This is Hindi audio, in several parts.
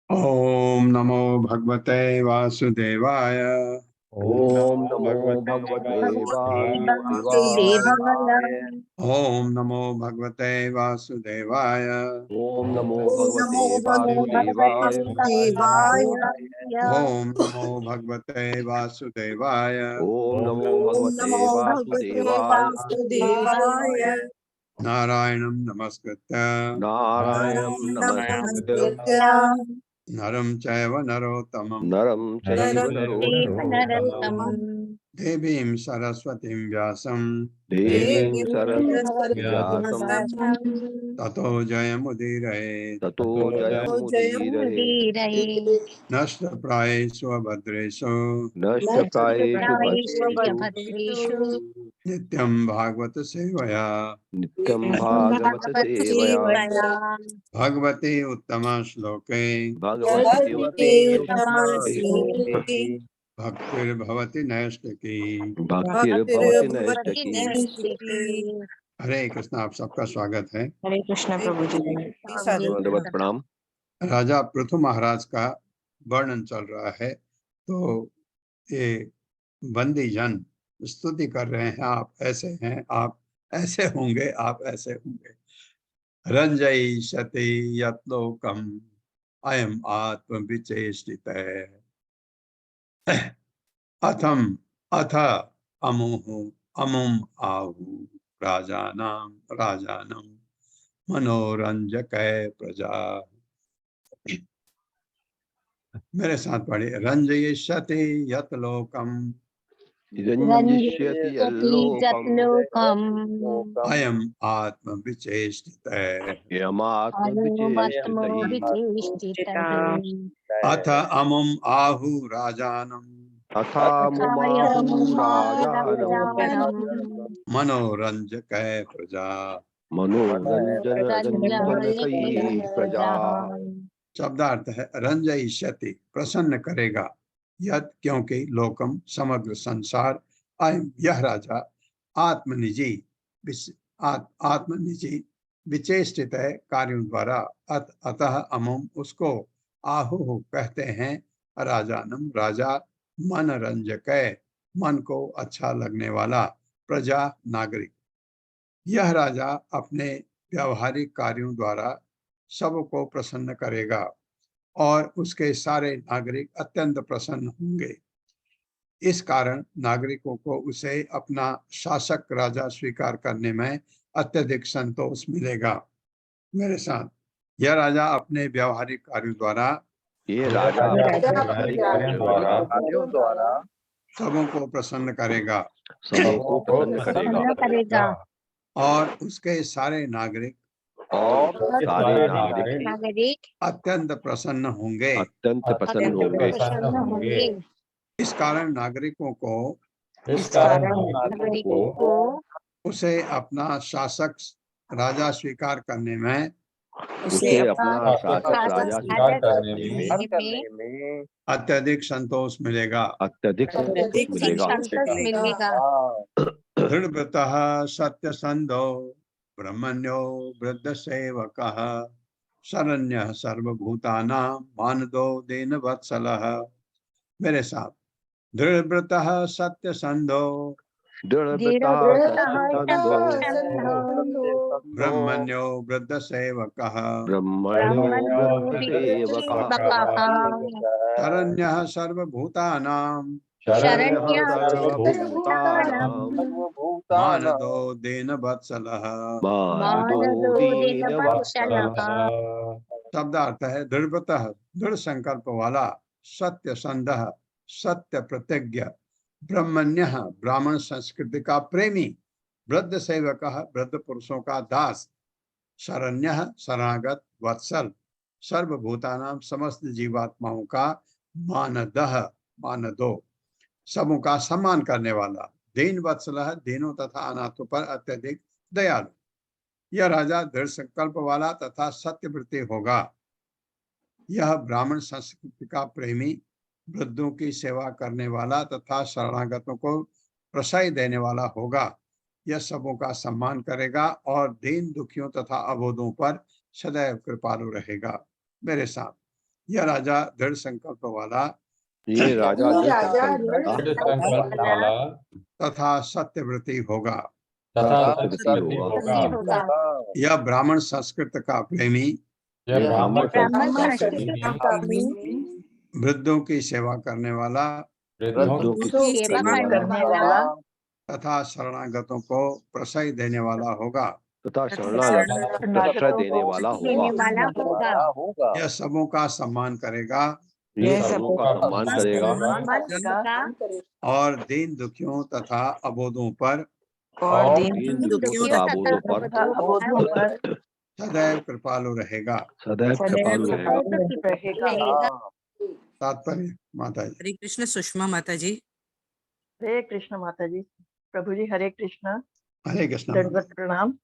ओम नमो भगवते वासुदेवाय। ओम नमो भगवते वासुदेवाय। ओम नमो भगवते वासुदेवाय। ओम नमो भगवते वासुदेवाय। ओम नमो भगवते वासुदेवाय। ओम नमो भगवते वासुदेवाय। नारायणं नमस्कृत्य नारायणं नमस्कृत्य नरं चैव नरोत्तमं नरं चैव नरोत्तमं देवीं सरस्वतीं व्यासं देवीं सरस्वतीं व्यासं ततो जयमुदीरये ततो जयमुदीरये। नष्टप्रायेषु भद्रेषु नष्टप्रायेषु भद्रेषु नित्यं भागवत सेवया नित्यं भागवत सेवया भगवती उत्तम श्लोके भगवति भक्तिर्भवति नैष्ठिकी। भक्तिर्भवति नैष्ठिकी। हरे कृष्ण। आप सबका स्वागत है। हरे कृष्ण प्रभु जी। दंडवत प्रणाम। राजा पृथु महाराज का वर्णन चल रहा है। तो ये बंदी जन स्तुति कर रहे हैं, आप ऐसे हैं, आप ऐसे होंगे, आप ऐसे होंगे। रंजयिष्यति यत् लोकम् अयम् आत्मविचेष्टितः अथ अमुम् आहु राजानं मनोरंजकै प्रजा। मेरे साथ पढ़िए। रंजयिष्यति यत् लोकम् रंजिष्यति यल्लोकम् अयम् आत्मविचेष्टितः यमात्मविचेष्टितैः अथ अमुम् आहु राजानं अथामुमाहु राजानम् मनोरंजकै प्रजा। मनोरंजनकैः प्रजा। शब्दार्थ है रंजयिष्यति प्रसन्न करेगा, यद क्योंकि लोकम समग्र संसार अयम यह राजा आत्मनिजी आत्मनिजी विचेष्टित है कार्यों द्वारा। अतः अमुम उसको आहु कहते हैं राजानम राजा मनरंजक मन को अच्छा लगने वाला प्रजा नागरिक। यह राजा अपने व्यावहारिक कार्यों द्वारा सबको प्रसन्न करेगा और उसके सारे नागरिक अत्यंत प्रसन्न होंगे। इस कारण नागरिकों को उसे अपना शासक राजा स्वीकार करने में अत्यधिक संतोष मिलेगा। मेरे साथ, यह राजा अपने व्यावहारिक कार्यों द्वारा ये राजा कार्यों द्वारा सबों को प्रसन्न करेगा सबको प्रसन्न करेगा और उसके सारे नागरिक और सारे नागरिक अत्यंत प्रसन्न होंगे। अत्यंत प्रसन्न होंगे। इस कारण नागरिकों को उसे अपना शासक राजा स्वीकार करने में उसे अपना शासक राजा स्वीकार करने में अत्यधिक संतोष मिलेगा। अत्यधिक संतोष मिलेगा। दृढ़व्रतः सत्यसंधो ब्रह्मण्यो वृद्ध सेवकः शरण्यः सर्वभूतानां मानदो दीनवत्सलः। मेरे साथ, दृढ़व्रतः सत्यसंधो ब्रह्मण्यो वृद्ध सेवकः शरण्यः सर्वभूतानां मानदो दीनवत्सलः। शब्दार्थ है दृढ़व्रतः दृढ़ संकल्प वाला, सत्य संधः सत्य प्रतिज्ञ, ब्रह्मण्य ब्राह्मण संस्कृति का प्रेमी, वृद्ध सेवक वृद्ध पुरुषों का दास, शरण्य शरणागत, वत्सल सर्वभूतानां समस्त जीवात्माओं का मानदः मानदो सबों का सम्मान करने वाला, दीन वत्सल दीनों तथा अनाथों पर अत्यधिक दयालु। यह राजा दृढ़ संकल्प वाला तथा सत्यव्रती होगा। यह ब्राह्मण संस्कृति का प्रेमी, वृद्धों की सेवा करने वाला तथा शरणागतों को प्रशय देने वाला होगा। यह सबों का सम्मान करेगा और दीन दुखियों तथा अबोधों पर सदैव कृपालु रहेगा। मेरे साथ, यह राजा दृढ़ संकल्प वाला, ये राजा तथा सत्यव्रती होगा। होगा। यह ब्राह्मण संस्कृत का प्रेमी, वृद्धों की सेवा करने वाला तथा शरणागतों को प्रशय देने वाला होगा। तथा शरणागत देने वाला होगा। यह सबों का सम्मान करेगा ये सबों का सम्मान करेगा और दीन दुखियों तथा अबोधों पर सदैव कृपालु रहेगा। तात्पर्य माता जी। हरे कृष्ण। सुषमा माता जी। हरे कृष्ण माता जी। प्रभु जी हरे कृष्ण। हरे कृष्ण। दंडवत प्रणाम।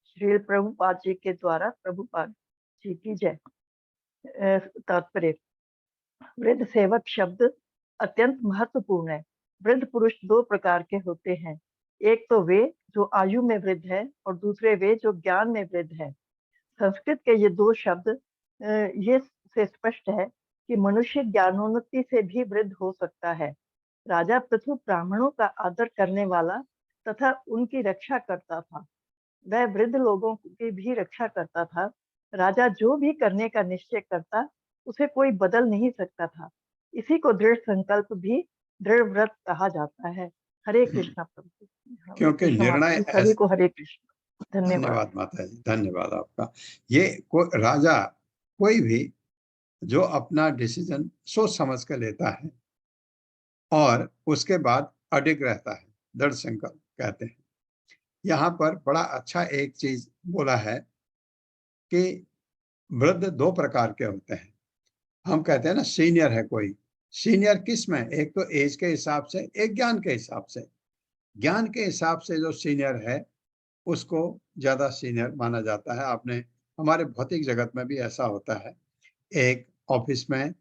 श्री प्रभुपाद जी के द्वारा प्रभुपाद जी की जय। तात्पर्य, वृद्ध सेवक शब्द अत्यंत महत्वपूर्ण है। वृद्ध पुरुष दो प्रकार के होते हैं, एक तो वे जो आयु में वृद्ध है और दूसरे वे जो ज्ञान में वृद्ध है। संस्कृत के ये दो शब्द ये से स्पष्ट है कि मनुष्य ज्ञानोन्नति से भी वृद्ध हो सकता है। राजा पृथु ब्राह्मणों का आदर करने वाला तथा उनकी रक्षा करता था। वह वृद्ध लोगों की भी रक्षा करता था। राजा जो भी करने का निश्चय करता उसे कोई बदल नहीं सकता था। इसी को दृढ़ संकल्प भी दृढ़ व्रत कहा जाता है। हरे कृष्णा प्रभु। हरे क्योंकि कृष्ण निर्णय माता जी, सभी को हरे कृष्ण। धन्यवाद। धन्यवाद माता जी, धन्यवाद आपका। ये राजा कोई भी जो अपना डिसीजन सोच समझ कर लेता है और उसके बाद अडिग रहता है, दृढ़ संकल्प कहते हैं। यहाँ पर बड़ा अच्छा एक चीज बोला है कि वृद्ध दो प्रकार के होते हैं। हम कहते हैं ना सीनियर है कोई, सीनियर किस में, एक तो एज के हिसाब से, एक ज्ञान के हिसाब से। ज्ञान के हिसाब से जो सीनियर है उसको ज्यादा सीनियर माना जाता है। आपने हमारे भौतिक जगत में भी ऐसा होता है। एक ऑफिस में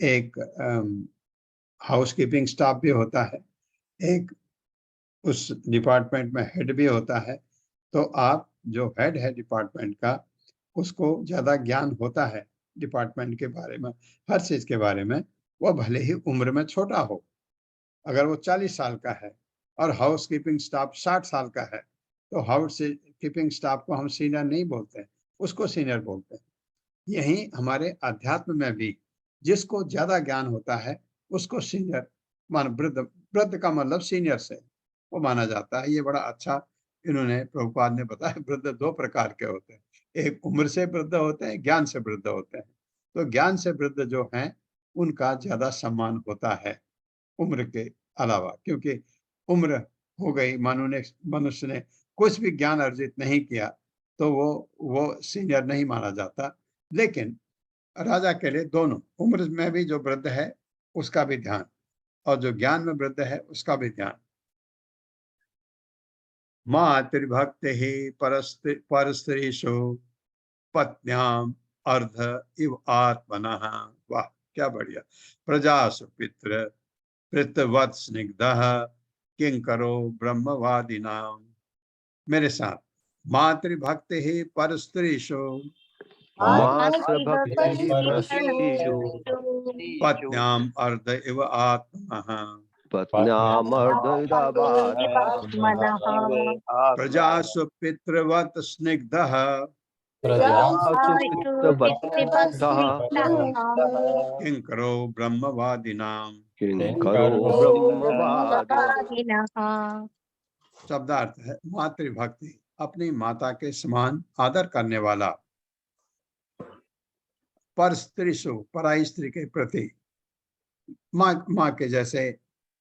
एक हाउसकीपिंग स्टाफ भी होता है, एक उस डिपार्टमेंट में हेड भी होता है। तो आप जो हेड है डिपार्टमेंट का, उसको ज्यादा ज्ञान होता है डिपार्टमेंट के बारे में, हर चीज के बारे में। वो भले ही उम्र में छोटा हो, अगर वो 40 साल का है और हाउस कीपिंग स्टाफ 60 साल का है, तो हाउस कीपिंग स्टाफ को हम सीनियर नहीं बोलते हैं, उसको सीनियर बोलते हैं। यही हमारे अध्यात्म में भी जिसको ज्यादा ज्ञान होता है उसको सीनियर मान, वृद्ध, वृद्ध का मतलब सीनियर से वो माना जाता है। ये बड़ा अच्छा इन्होंने प्रभुपाद ने बताया। वृद्ध दो प्रकार के होते हैं, एक उम्र से वृद्ध होते हैं, ज्ञान से वृद्ध होते हैं। तो ज्ञान से वृद्ध जो हैं उनका ज्यादा सम्मान होता है उम्र के अलावा, क्योंकि उम्र हो गई, मनुष्य ने कुछ भी ज्ञान अर्जित नहीं किया तो वो सीनियर नहीं माना जाता। लेकिन राजा के लिए दोनों, उम्र में भी जो वृद्ध है उसका भी ध्यान और जो ज्ञान में वृद्ध है उसका भी ध्यान। मातृभक्ति ही परस्त्रीषु पत्न्याम अर्ध इव आत्मनः। वाह क्या बढ़िया। प्रजासु पितृ पितृवत् स्निग्धः किंकरो ब्रह्मवादिनाम। मेरे साथ, मातृभक्ति ही परस्त्रीषु मातृभक्ति परस्त्रीषु पत्न्याम अर्ध इव आत्मनः। पत्न्यामर्दयितावात्मनः प्रजासु पितृवत् स्निग्धः प्रजासु पितृवत्सः किंकरो ब्रह्मवादिनाम। किंकरो ब्रह्मवादिनां। शब्दार्थ है मातृभक्ति, अपनी माता के समान आदर करने वाला। पर स्त्रीषु, पराई स्त्री के प्रति, माँ के जैसे।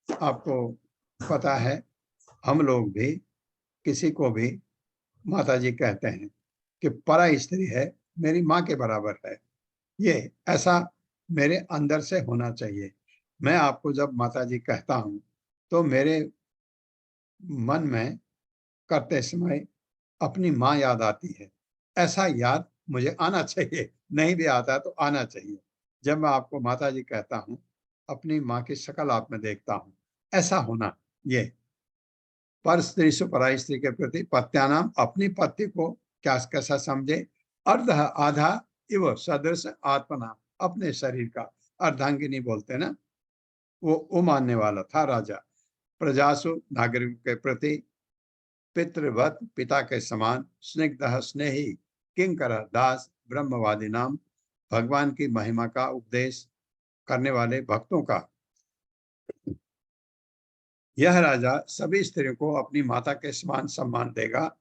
आपको पता है हम लोग भी किसी को भी माता जी कहते हैं कि पराई स्त्री है, मेरी माँ के बराबर है। ये ऐसा मेरे अंदर से होना चाहिए। मैं आपको जब माता जी कहता हूँ तो मेरे मन में करते समय अपनी माँ याद आती है। ऐसा याद मुझे आना चाहिए, नहीं भी आता तो आना चाहिए। जब मैं आपको माता जी कहता हूँ, अपनी माँ की शक्ल आप में देखता हूँ, ऐसा होना। ये पर स्त्री से पराई स्त्री के प्रति पत्यानाम, अपनी पति को क्या कैसा समझे, अर्ध आधा इव सदृश आत्मना, अपने शरीर का अर्धांगिनी बोलते ना, वो मानने वाला था राजा। प्रजासु, नागरिकों के प्रति, पितृवत, पिता के समान, स्निग्ध स्नेही, किंकर दास, ब्रह्मवादी नाम, भगवान की महिमा का उपदेश करने वाले भक्तों का। यह राजा सभी स्त्रियों को अपनी माता के समान सम्मान देगा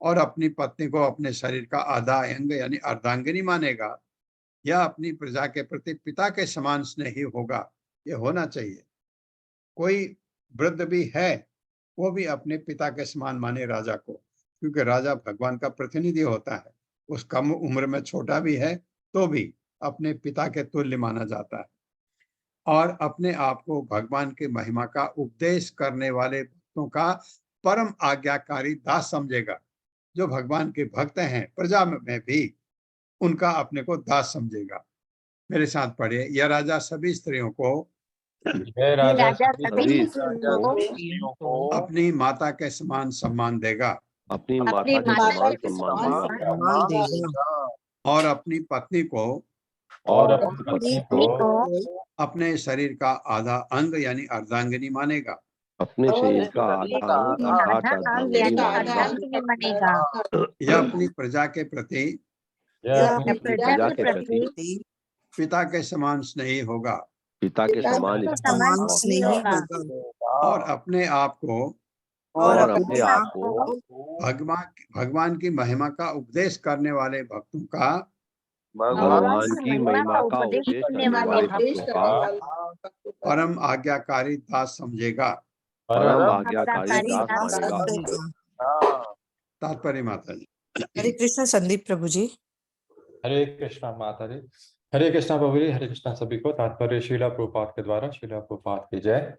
और अपनी पत्नी को अपने शरीर का आधा अंग यानी अर्धांगिनी मानेगा। यह अपनी प्रजा के प्रति पिता के समान स्नेही होगा। यह होना चाहिए। कोई वृद्ध भी है, वो भी अपने पिता के समान माने राजा को, क्योंकि राजा भगवान का प्रतिनिधि होता है। उस कम उम्र में छोटा भी है तो भी अपने पिता के तुल्य माना जाता है और अपने आप को भगवान की महिमा का उपदेश करने वाले भक्तों का परम आज्ञाकारी दास समझेगा। जो भगवान के भक्त हैं प्रजा में भी उनका अपने को दास समझेगा। मेरे साथ पढ़िए, यह राजा सभी स्त्रियों को राजा सभी स्त्रियों को अपनी माता के समान सम्मान देगा अपनी माता के समान सम्मान देगा और अपनी पत्नी को अपनी पत्नी को अपने शरीर का आधा अंग यानी अर्धांगिनी मानेगा। अपने शरीर का आधा नहीं बनेगा। यह अपनी प्रजा के प्रति यह अपनी प्रजा के प्रति पिता के समान स्नेही होगा पिता के समान समान नहीं होगा और अपने आप को और अपने आप को भगवान की महिमा का उपदेश करने वाले भक्तों का भगवान की महिमा का उपदेश करने वाले भक्तों का परम आज्ञाकारी दास समझेगा। परम आज्ञाकारी दास मानेगा। तात्पर्य माता जी। हरे कृष्ण संदीप प्रभु जी। हरे कृष्णा माता जी। हरे कृष्णा प्रभु जी। हरे कृष्णा सभी को। तात्पर्य श्रीला प्रभुपाद के द्वारा। श्रीला प्रभुपाद की जय।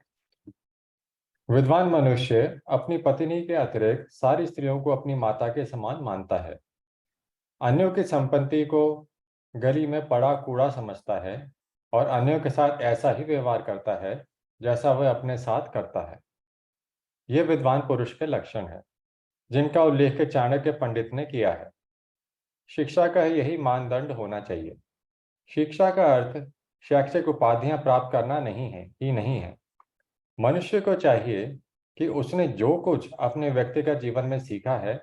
विद्वान मनुष्य अपनी पत्नी के अतिरिक्त सारी स्त्रियों को अपनी माता के समान मानता है। अन्यों की संपत्ति को गली में पड़ा कूड़ा समझता है और अन्यों के साथ ऐसा ही व्यवहार करता है जैसा वह अपने साथ करता है। ये विद्वान पुरुष के लक्षण है जिनका उल्लेख चाणक्य पंडित ने किया है। शिक्षा का यही मानदंड होना चाहिए। शिक्षा का अर्थ शैक्षिक उपाधियां प्राप्त करना नहीं है। मनुष्य को चाहिए कि उसने जो कुछ अपने व्यक्तिगत जीवन में सीखा है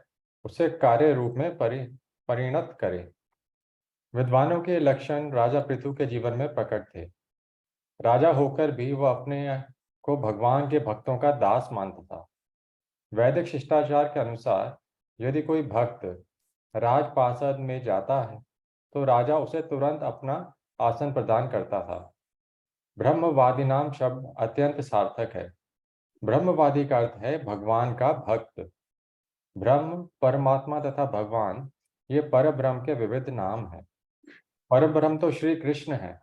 उसे कार्य रूप में परिणत करे। विद्वानों के लक्षण राजा पृथु के जीवन में प्रकट थे। राजा होकर भी वह अपने को भगवान के भक्तों का दास मानता था। वैदिक शिष्टाचार के अनुसार यदि कोई भक्त राजपार्षद में जाता है तो राजा उसे तुरंत अपना आसन प्रदान करता था। ब्रह्मवादी नाम शब्द अत्यंत सार्थक है। ब्रह्मवादी का अर्थ है भगवान का भक्त। ब्रह्म, परमात्मा तथा भगवान ये परब्रह्म के विविध नाम हैं। परब्रह्म तो श्री कृष्ण है।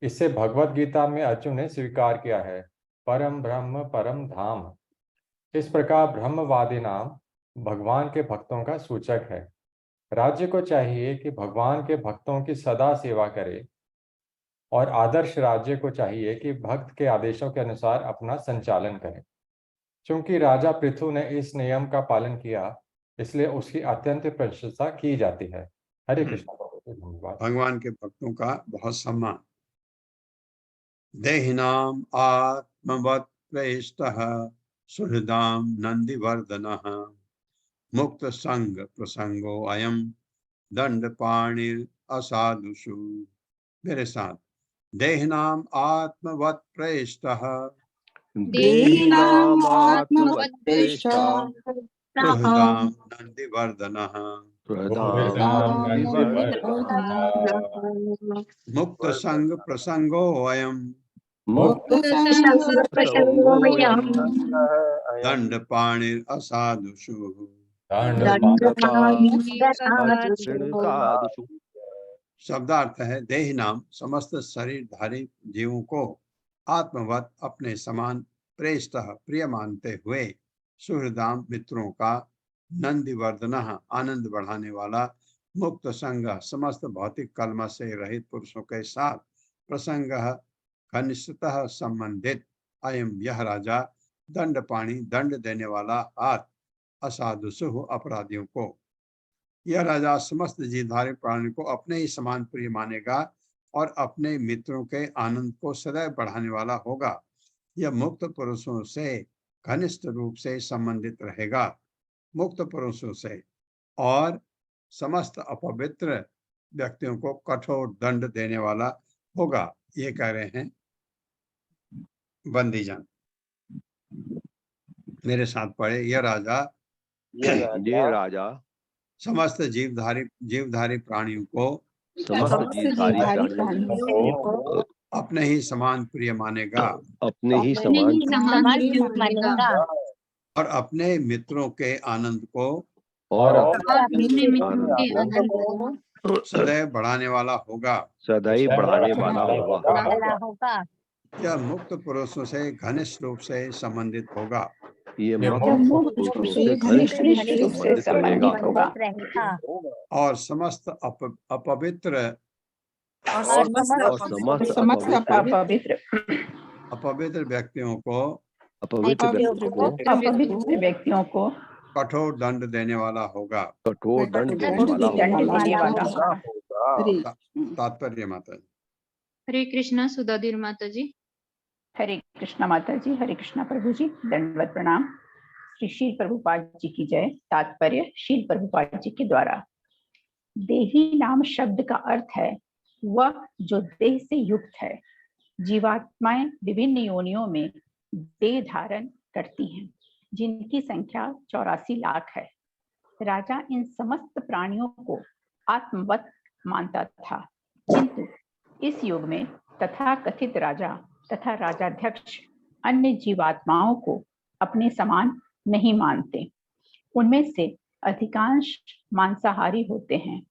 इससे भगवत गीता में अर्जुन ने स्वीकार किया है, परम ब्रह्म परम धाम। इस प्रकार ब्रह्मवादी नाम भगवान के भक्तों का सूचक है। राज्य को चाहिए कि भगवान के भक्तों की सदा सेवा करे और आदर्श राज्य को चाहिए कि भक्त के आदेशों के अनुसार अपना संचालन करे। चूंकि राजा पृथु ने इस नियम का पालन किया इसलिए उसकी अत्यंत प्रशंसा की जाती है। हरे कृष्ण। धन्यवाद। भगवान के भक्तों का बहुत सम्मान। देहिनाम आत्मवत् प्रेष्टः सुहृदाम नंदिवर्धनः मुक्त संग प्रसंगो अयम दंड पाणिर असाधुषु। मेरे साथ। देहिनाम आत्मवत् प्रेष्टः देहिनाम आत्मवत्प्रेष्टः सुहृदाम नंदिवर्धनः मुक्त संग प्रसंगो अयम दंड पाणिर असाधुषु। शब्दार्थ है देहि नाम समस्त शरीरधारी जीवों को आत्मवत अपने समान प्रेष्ट प्रिय मानते हुए सुहृदाम मित्रों का नंदिवर्धन आनंद बढ़ाने वाला मुक्त संग समस्त भौतिक कलम से रहित पुरुषों के साथ प्रसंग घनिष्ठतः संबंधित अयम यह राजा दंड पाणी दंड देने वाला हाथ असाधुषु अपराधियों को। यह राजा समस्त जीवधारी प्राणी को अपने ही समान प्रिय मानेगा और अपने मित्रों के आनंद को सदैव बढ़ाने वाला होगा। यह मुक्त पुरुषों से घनिष्ठ रूप से संबंधित रहेगा, मुक्त पुरुषों से, और समस्त अपवित्र व्यक्तियों को कठोर दंड देने वाला होगा। ये कह रहे हैं बंदीजन। मेरे साथ पढ़े। यह राजा समस्त जीवधारी प्राणियों को अपने ही समान प्रिय मानेगा और अपने मित्रों के आनंद को सदैव बढ़ाने वाला होगा। यह मुक्त पुरुषों से घनिष्ठ रूप से संबंधित होगा और समस्त अपवित्र व्यक्तियों को कठोर दंड देने वाला होगा। तात्पर्य माता जी। हरे कृष्णा सुधाधीर माता जी। हरे कृष्णा माता जी, हरे कृष्णा प्रभु जी, दंडवत प्रणाम। श्री शील प्रभुपाद जी की जय। तात्पर्य शील प्रभुपाद जी के द्वारा। देही नाम शब्द का अर्थ है वह जो देह से युक्त है। जीवात्माएं विभिन्न योनियों में देह धारण करती हैं, जिनकी संख्या 84 लाख है। राजा इन समस्त प्राणियों को आत्मवत मानता था, किंतु इस युग में तथाकथित राजा तथा राजाध्यक्ष अन्य जीवात्माओं को अपने समान नहीं मानते। उनमें से अधिकांश मांसाहारी होते हैं,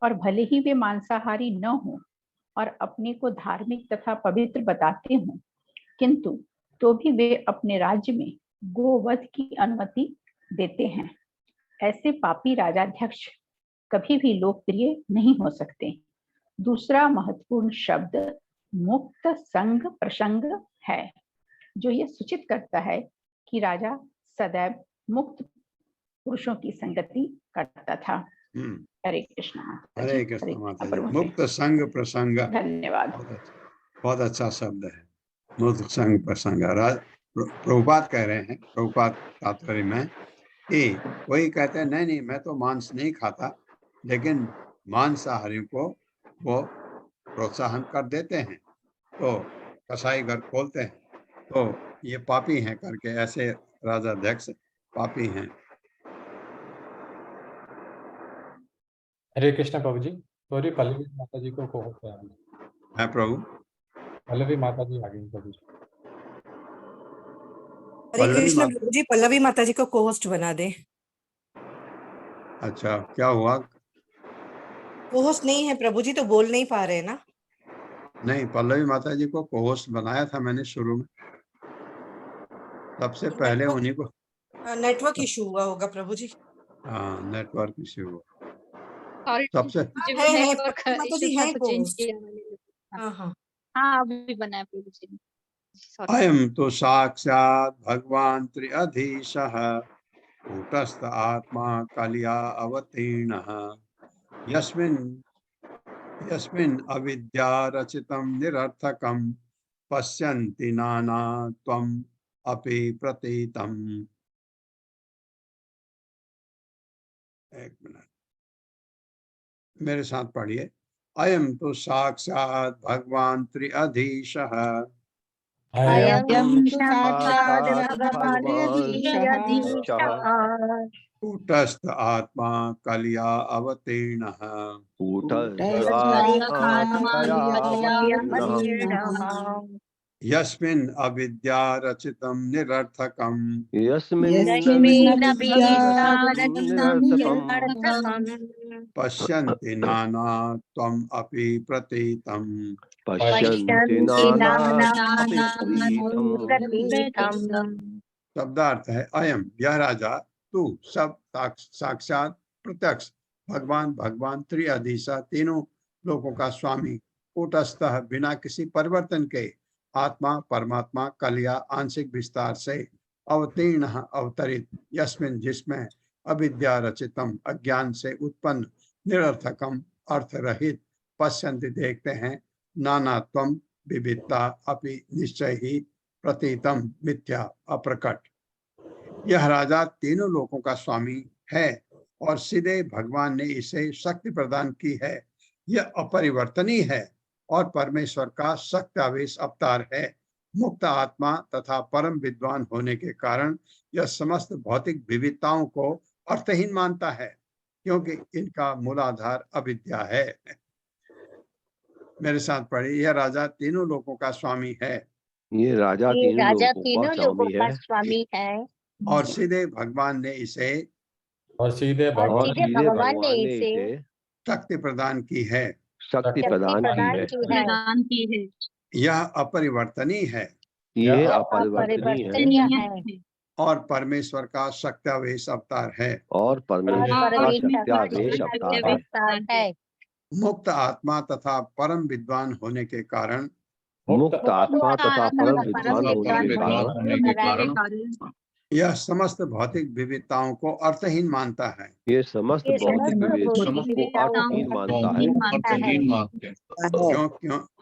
और भले ही वे मांसाहारी न हों और अपने को धार्मिक तथा पवित्र बताते हों, किंतु तो भी वे अपने राज्य में गोवध की अनुमति देते हैं। ऐसे पापी राजाध्यक्ष कभी भी लोकप्रिय नहीं हो सकते। दूसरा महत्वपूर्ण शब्द मुक्त संग प्रसंग है, जो यह सूचित करता है कि राजा सदैव मुक्त पुरुषों की संगति करता था। हरे कृष्ण माता जी, हरे कृष्ण माता जी। प्रभु जी। मुक्त संग प्रसंग धन्यवाद। बहुत अच्छा शब्द है, मुक्त संग प्रसंग। प्रभुपाद कह रहे हैं, प्रभुपाद तात्पर्य में कि वही कहते हैं नहीं मैं तो मांस नहीं खाता, लेकिन मांसाहारियों को वो प्रोत्साहन कर देते हैं, तो कसाई घर खोलते हैं, तो ये पापी हैं करके, ऐसे राजाध्यक्ष पापी हैं। हरे कृष्ण प्रभु जी। सॉरी, पल्लवी माता जी को कोहोस्ट है प्रभु। पल्लवी माता जी आ गई प्रभु जी। हरे पल्लवी कृष्ण माता, प्रभु जी, पल्लवी माता जी को कोहोस्ट बना दे। अच्छा क्या हुआ? कोहोस्ट नहीं है प्रभु जी, तो बोल नहीं पा रहे ना। नहीं, पल्लवी माता जी को कोहोस्ट बनाया था मैंने शुरू में, सबसे पहले उन्हीं को। नेटवर्क इशू हुआ होगा प्रभु जी। हाँ, नेटवर्क इश्यू हुआ और सबसे। है माता जी है तो चेंज कोहोस्ट। किया मैंने। हाँ हाँ। हाँ अभी बनाया प्रभु जी ने। Sorry। अयम तो साक्षात भगवान त्रिअधीशः कूटस्थ आत्मा कलिया अवतीर्णः यस्मिन् अविद्या रचितं निरर्थकं पश्यन्ति नाना त्वम् अपि प्रतीतम्। एक मिनट, मेरे साथ पढ़िए। अयम तो साक्षात भगवान त्रिअधीशः अयं साक्षात् साक्षात् भगवान् भगवान् कूटस्थ आत्मा कलिया अवतीर्णः यस्मिन् अविद्या रचितं निरर्थकं पश्यन्ति नाना त्वम् अपि प्रतीतम्। पश्यन्ति शब्दार्थ है अयम, यह राजा, तू सब साक्षात प्रत्यक्ष भगवान त्रिअधीशा, तीनों लोगों का स्वामी, कूटस्थ बिना किसी परिवर्तन के, आत्मा परमात्मा कलिया आंशिक विस्तार से, अवतीर्ण अवतरित, यस्मिन जिसमें, अविद्या रचितम अज्ञान से उत्पन्न, निरर्थकम अर्थ रहित, पश्यन्ति देखते हैं, नानात्वम विविधता, अपि निश्चय ही, प्रतीतम मिथ्या अप्रकट। यह राजा तीनों लोकों का स्वामी है और सीधे भगवान ने इसे शक्ति प्रदान की है। यह अपरिवर्तनीय है और परमेश्वर का सत्यावेश अवतार है। मुक्त आत्मा तथा परम विद्वान होने के कारण यह समस्त भौतिक विविधताओं को अर्थहीन मानता है, क्योंकि इनका मूलाधार अविद्या है। मेरे साथ पढ़िए। यह राजा तीनों लोकों का स्वामी है। ये राजा तीनों लोगों का स्वामी है और सीधे भगवान ने इसे भगवान ने इसे शक्ति प्रदान की है। शक्ति प्रदान की है। यह अपरिवर्तनीय है। यह अपरिवर्तनीय है और परमेश्वर का सत्यावेश अवतार है। और परमेश्वर का सत्यावेश अवतार है। मुक्त आत्मा तथा परम विद्वान होने के कारण, मुक्त आत्मा तथा परम विद्वान होने के कारण यह समस्त भौतिक विविधताओं को अर्थहीन मानता है। ये समस्त भौतिक विवेचनों को अर्थहीन मानता है।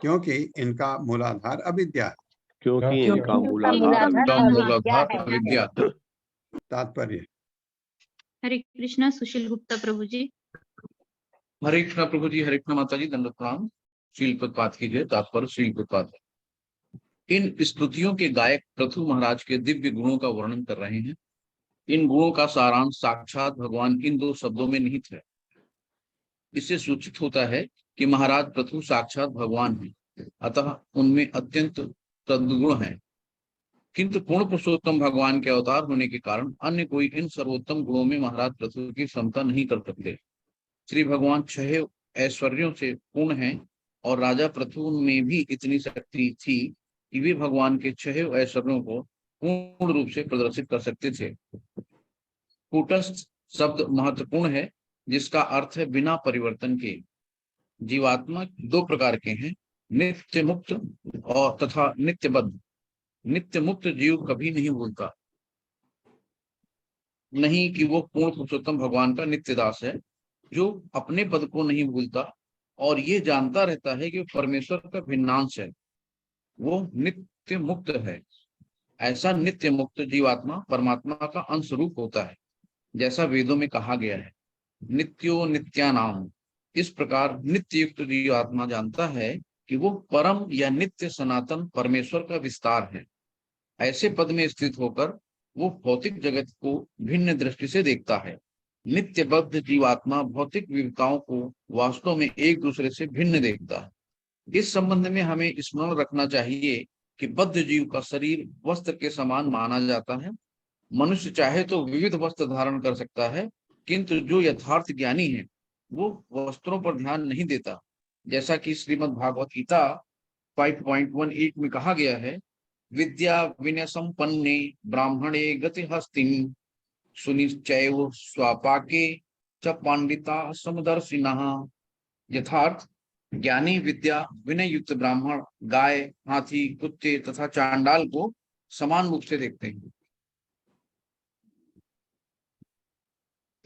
क्योंकि इनका मूलाधार अविद्या है। क्योंकि इनका मूलाधार मूलाधार अविद्या। तात्पर्य। हरे कृष्णा सुशील गुप्ता प्रभु जी। हरे कृष्णा प्रभु जी, हरे कृष्णा माता जी, दंडवत प्रणाम। श्रील प्रपात की जय। तात्पर्य श्रील प्रपात। इन स्तुतियों के गायक पृथु महाराज के दिव्य गुणों का वर्णन कर रहे हैं। इन गुणों का सारांश साक्षात भगवान इन दो शब्दों में निहित है। इससे सूचित होता है कि महाराज पृथु साक्षात भगवान हैं, अतः उनमें अत्यंत सद्गुण है। किंतु पूर्ण पुरुषोत्तम भगवान के अवतार होने के कारण अन्य कोई इन सर्वोत्तम गुणों में महाराज पृथु की क्षमता नहीं कर सकते। श्री भगवान 6 ऐश्वर्यों से पूर्ण हैं और राजा पृथु में भी इतनी शक्ति थी कि वे भगवान के 6 ऐश्वर्यों को पूर्ण रूप से प्रदर्शित कर सकते थे। कूटस्थ शब्द महत्वपूर्ण है, जिसका अर्थ है बिना परिवर्तन के। जीवात्मा 2 प्रकार के हैं, नित्य मुक्त और तथा नित्यबद्ध। नित्य मुक्त जीव कभी नहीं भूलता, नहीं कि वो पूर्ण पुरुषोत्तम भगवान का नित्य दास है, जो अपने पद को नहीं भूलता और ये जानता रहता है कि परमेश्वर का भिन्नांश है, वो नित्य मुक्त है। ऐसा नित्य मुक्त जीवात्मा परमात्मा का अंश रूप होता है, जैसा वेदों में कहा गया है, नित्यो नित्यानाम। इस प्रकार नित्य युक्त जीवात्मा जानता है कि वो परम या नित्य सनातन परमेश्वर का विस्तार है। ऐसे पद में स्थित होकर वो भौतिक जगत को भिन्न दृष्टि से देखता है। नित्यबद्ध जीवात्मा भौतिक विविधताओं को वास्तव में एक दूसरे से भिन्न देखता है। इस संबंध में हमें स्मरण रखना चाहिए कि बद्ध जीव का शरीर वस्त्र के समान माना जाता है। मनुष्य चाहे तो विविध वस्त्र धारण कर सकता है, किंतु जो यथार्थ ज्ञानी है वो वस्त्रों पर ध्यान नहीं देता। जैसा कि श्रीमद् भागवत गीता 5.18 में कहा गया है, विद्या विनय संपन्ने ब्राह्मणे गति हस्तिन सुनिश्चैव स्वापाके च पंडिता समदर्शिनः। यथार्थ ज्ञानी विद्या विनय युक्त ब्राह्मण गाय, हाथी, कुत्ते तथा चांडाल को समान रूप से देखते हैं।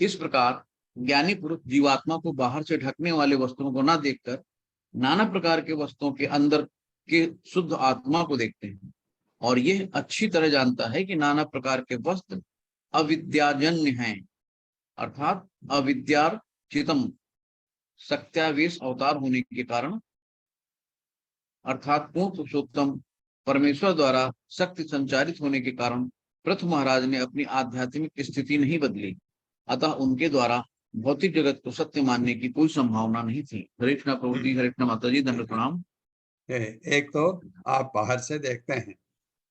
इस प्रकार ज्ञानी पुरुष जीवात्मा को बाहर से ढकने वाले वस्तुओं को न देखकर नाना प्रकार के वस्तुओं के अंदर के शुद्ध आत्मा को देखते हैं, और यह अच्छी तरह जानता है कि नाना प्रकार के वस्त्र अविद्याजन्य हैं, अर्थात अविद्यार्चितम सत्यावेश अवतार होने के कारण, अर्थात पूर्ण पुरुषोत्तम परमेश्वर द्वारा शक्ति संचारित होने के कारण पृथु महाराज ने अपनी आध्यात्मिक स्थिति नहीं बदली, अतः उनके द्वारा भौतिक जगत को सत्य मानने की कोई संभावना नहीं थी। हरे कृष्णा प्रभु जी, हरे कृष्णा माता जी, दंड प्रणाम। एक तो आप बाहर से देखते हैं,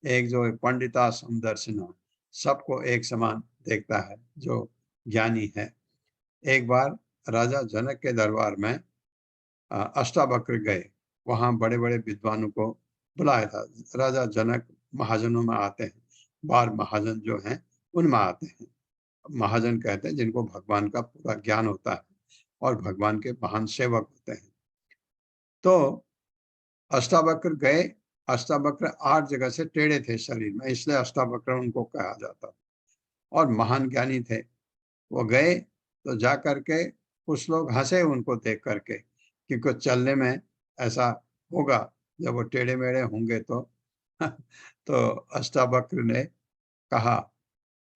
एक जो पंडिता समदर्शिना सबको एक समान देखता है जो ज्ञानी है। एक बार राजा जनक के दरबार में अष्टावक्र गए, वहां बड़े बड़े विद्वानों को बुलाया था। राजा जनक महाजनों में आते हैं, बार महाजन जो हैं उनमें आते हैं। महाजन कहते हैं जिनको भगवान का पूरा ज्ञान होता है और भगवान के महान सेवक होते हैं। तो अष्टावक्र गए। अष्टावक्र 8 जगह से टेढ़े थे शरीर में, इसलिए अष्टावक्र उनको कहा जाता, और महान ज्ञानी थे। वो गए तो जा करके कुछ लोग हंसे उनको देख करके कि कुछ चलने में ऐसा होगा जब वो टेढ़े मेढ़े होंगे तो अष्टावक्र ने कहा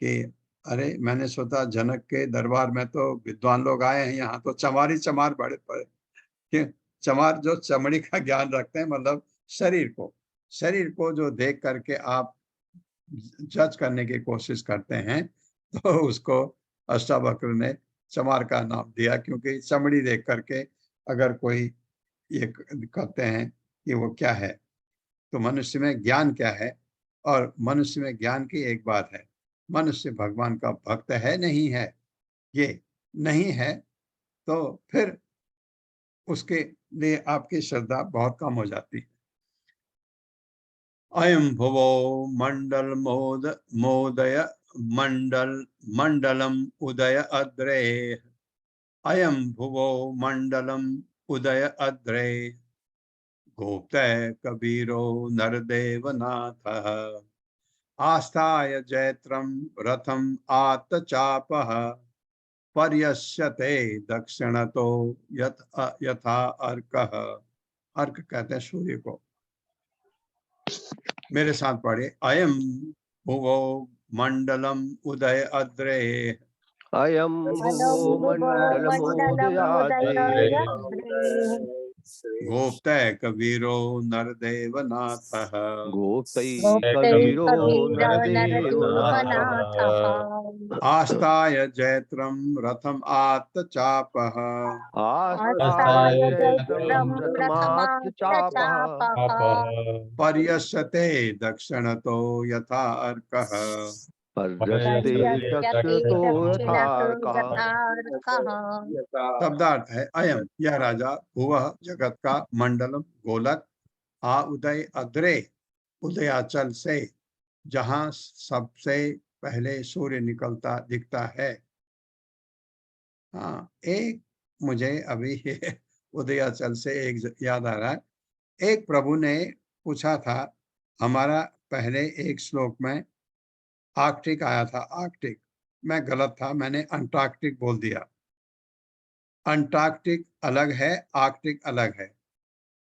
कि अरे मैंने सोचा जनक के दरबार में तो विद्वान लोग आए हैं, यहाँ तो चमार ही चमार बड़े पड़े। कि चमार जो चमड़ी का ज्ञान रखते हैं, मतलब शरीर को जो देख करके आप जज करने की कोशिश करते हैं, तो उसको अष्टावक्र ने चमार का नाम दिया, क्योंकि चमड़ी देख करके अगर कोई ये कहते हैं कि वो क्या है, तो मनुष्य में ज्ञान क्या है। और मनुष्य में ज्ञान की एक बात है, मनुष्य भगवान का भक्त है नहीं है, ये नहीं है तो फिर उसके लिए आपकी श्रद्धा बहुत कम हो जाती है। अयम भुवो मंडल मोदय मंडलम उदय अद्रे। अयम भुवो मंडलम उदय अद्रे गोप्तः कबीरो नरदेवनाथः। आस्थाय जैत्रम रथम आतचापः पर्यस्यते दक्षिणतो यथा अर्कः। अर्क कहते हैं सूर्य को। मेरे साथ पढ़े। अयम भुवो मंडलम उदय अद्रे अयं भुवो मण्डलमोदयाद्रे गोप्तय कबीरो नरदेवनाथः गोप्तैकवीरो नरदेवनाथः आस्ताय जैत्रम रथम आत्तचापः आस्ताय जयत्रं रथमात्चापः पर्यस्यते दक्षिणतो यथा अर्कः पर्यस्ते दक्षिणतो यथार्कः। शब्दार्थ है अयम यह राजा भुवः जगत का मंडलम गोलक आ उदय अद्रे उदयाचल से जहां सबसे पहले सूर्य निकलता दिखता है। हाँ, एक मुझे अभी उदयाचल से एक याद आ रहा है। एक प्रभु ने पूछा था, हमारा पहले एक श्लोक में आर्कटिक आया था, आर्कटिक, मैं गलत था, मैंने अंटार्कटिक बोल दिया। अंटार्कटिक अलग है, आर्कटिक अलग है।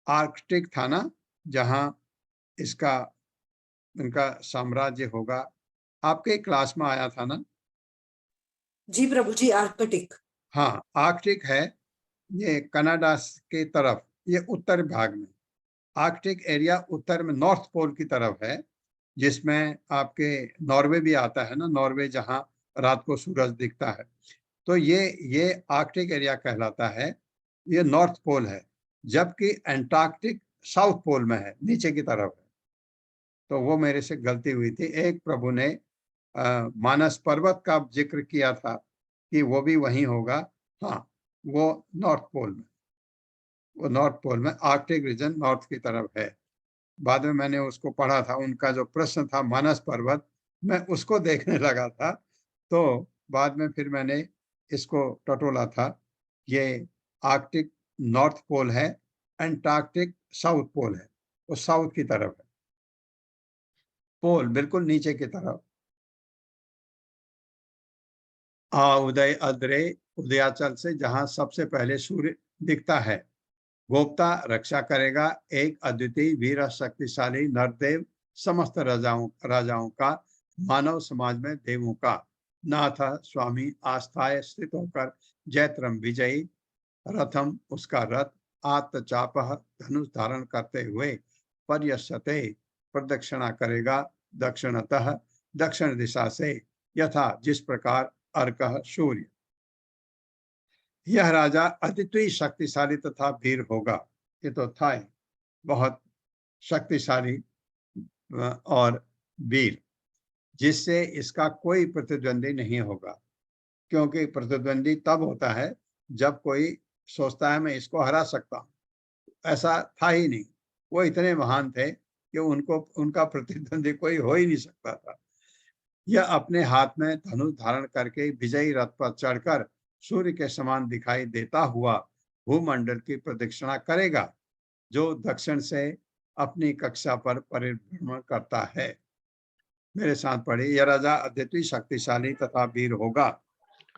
आर्कटिक था ना जहां इसका इनका साम्राज्य होगा, आपके क्लास में आया था ना? जी प्रभु जी, आर्कटिक। हाँ, आर्कटिक है ये कनाडा के तरफ, ये उत्तर भाग में। आर्कटिक एरिया उत्तर में नॉर्थ पोल की तरफ है, जिसमें आपके नॉर्वे भी आता है ना, नॉर्वे जहां रात को सूरज दिखता है। तो ये आर्कटिक एरिया कहलाता है, ये नॉर्थ पोल है, जबकि एंटार्कटिक साउथ पोल में है, नीचे की तरफ है। तो वो मेरे से गलती हुई थी। एक प्रभु ने मानस पर्वत का जिक्र किया था कि वो भी वहीं होगा। हाँ, वो नॉर्थ पोल में, वो नॉर्थ पोल में, आर्कटिक रीजन नॉर्थ की तरफ है। बाद में मैंने उसको पढ़ा था, उनका जो प्रश्न था मानस पर्वत, मैं उसको देखने लगा था, तो बाद में फिर मैंने इसको टटोला था। ये आर्कटिक नॉर्थ पोल है, एंटार्कटिक साउथ पोल है, वो साउथ की तरफ है, पोल बिल्कुल नीचे की तरफ। उदय अद्रे उदयाचल से जहां सबसे पहले सूर्य दिखता है। गोप्ता रक्षा करेगा, एक अद्वितीय वीर शक्तिशाली नरदेव, समस्त राजाओं का, मानव समाज में देवों का नाथ स्वामी, आस्थाय स्थित होकर जैत्रम विजयी, रथम उसका रथ, आत्तचाप धनुष धारण करते हुए, पर्यस्यते प्रदक्षिणा करेगा, दक्षिणतः दक्षिण दिशा से, यथा जिस प्रकार अर्कः सूर्य। यह राजा अद्वितीय शक्तिशाली तथा वीर होगा। ये तो था ही, बहुत शक्तिशाली और वीर, जिससे इसका कोई प्रतिद्वंदी नहीं होगा। क्योंकि प्रतिद्वंदी तब होता है जब कोई सोचता है मैं इसको हरा सकता हूँ, ऐसा था ही नहीं। वो इतने महान थे कि उनका प्रतिद्वंदी कोई हो ही नहीं सकता था। यह अपने हाथ में धनुष धारण करके विजयी रथ पर चढ़कर सूर्य के समान दिखाई देता हुआ भूमंडल की प्रदक्षिणा करेगा, जो दक्षिण से अपनी कक्षा पर परिभ्रमण करता है। मेरे साथ पढ़े। यह राजा अद्वितीय शक्तिशाली तथा वीर होगा,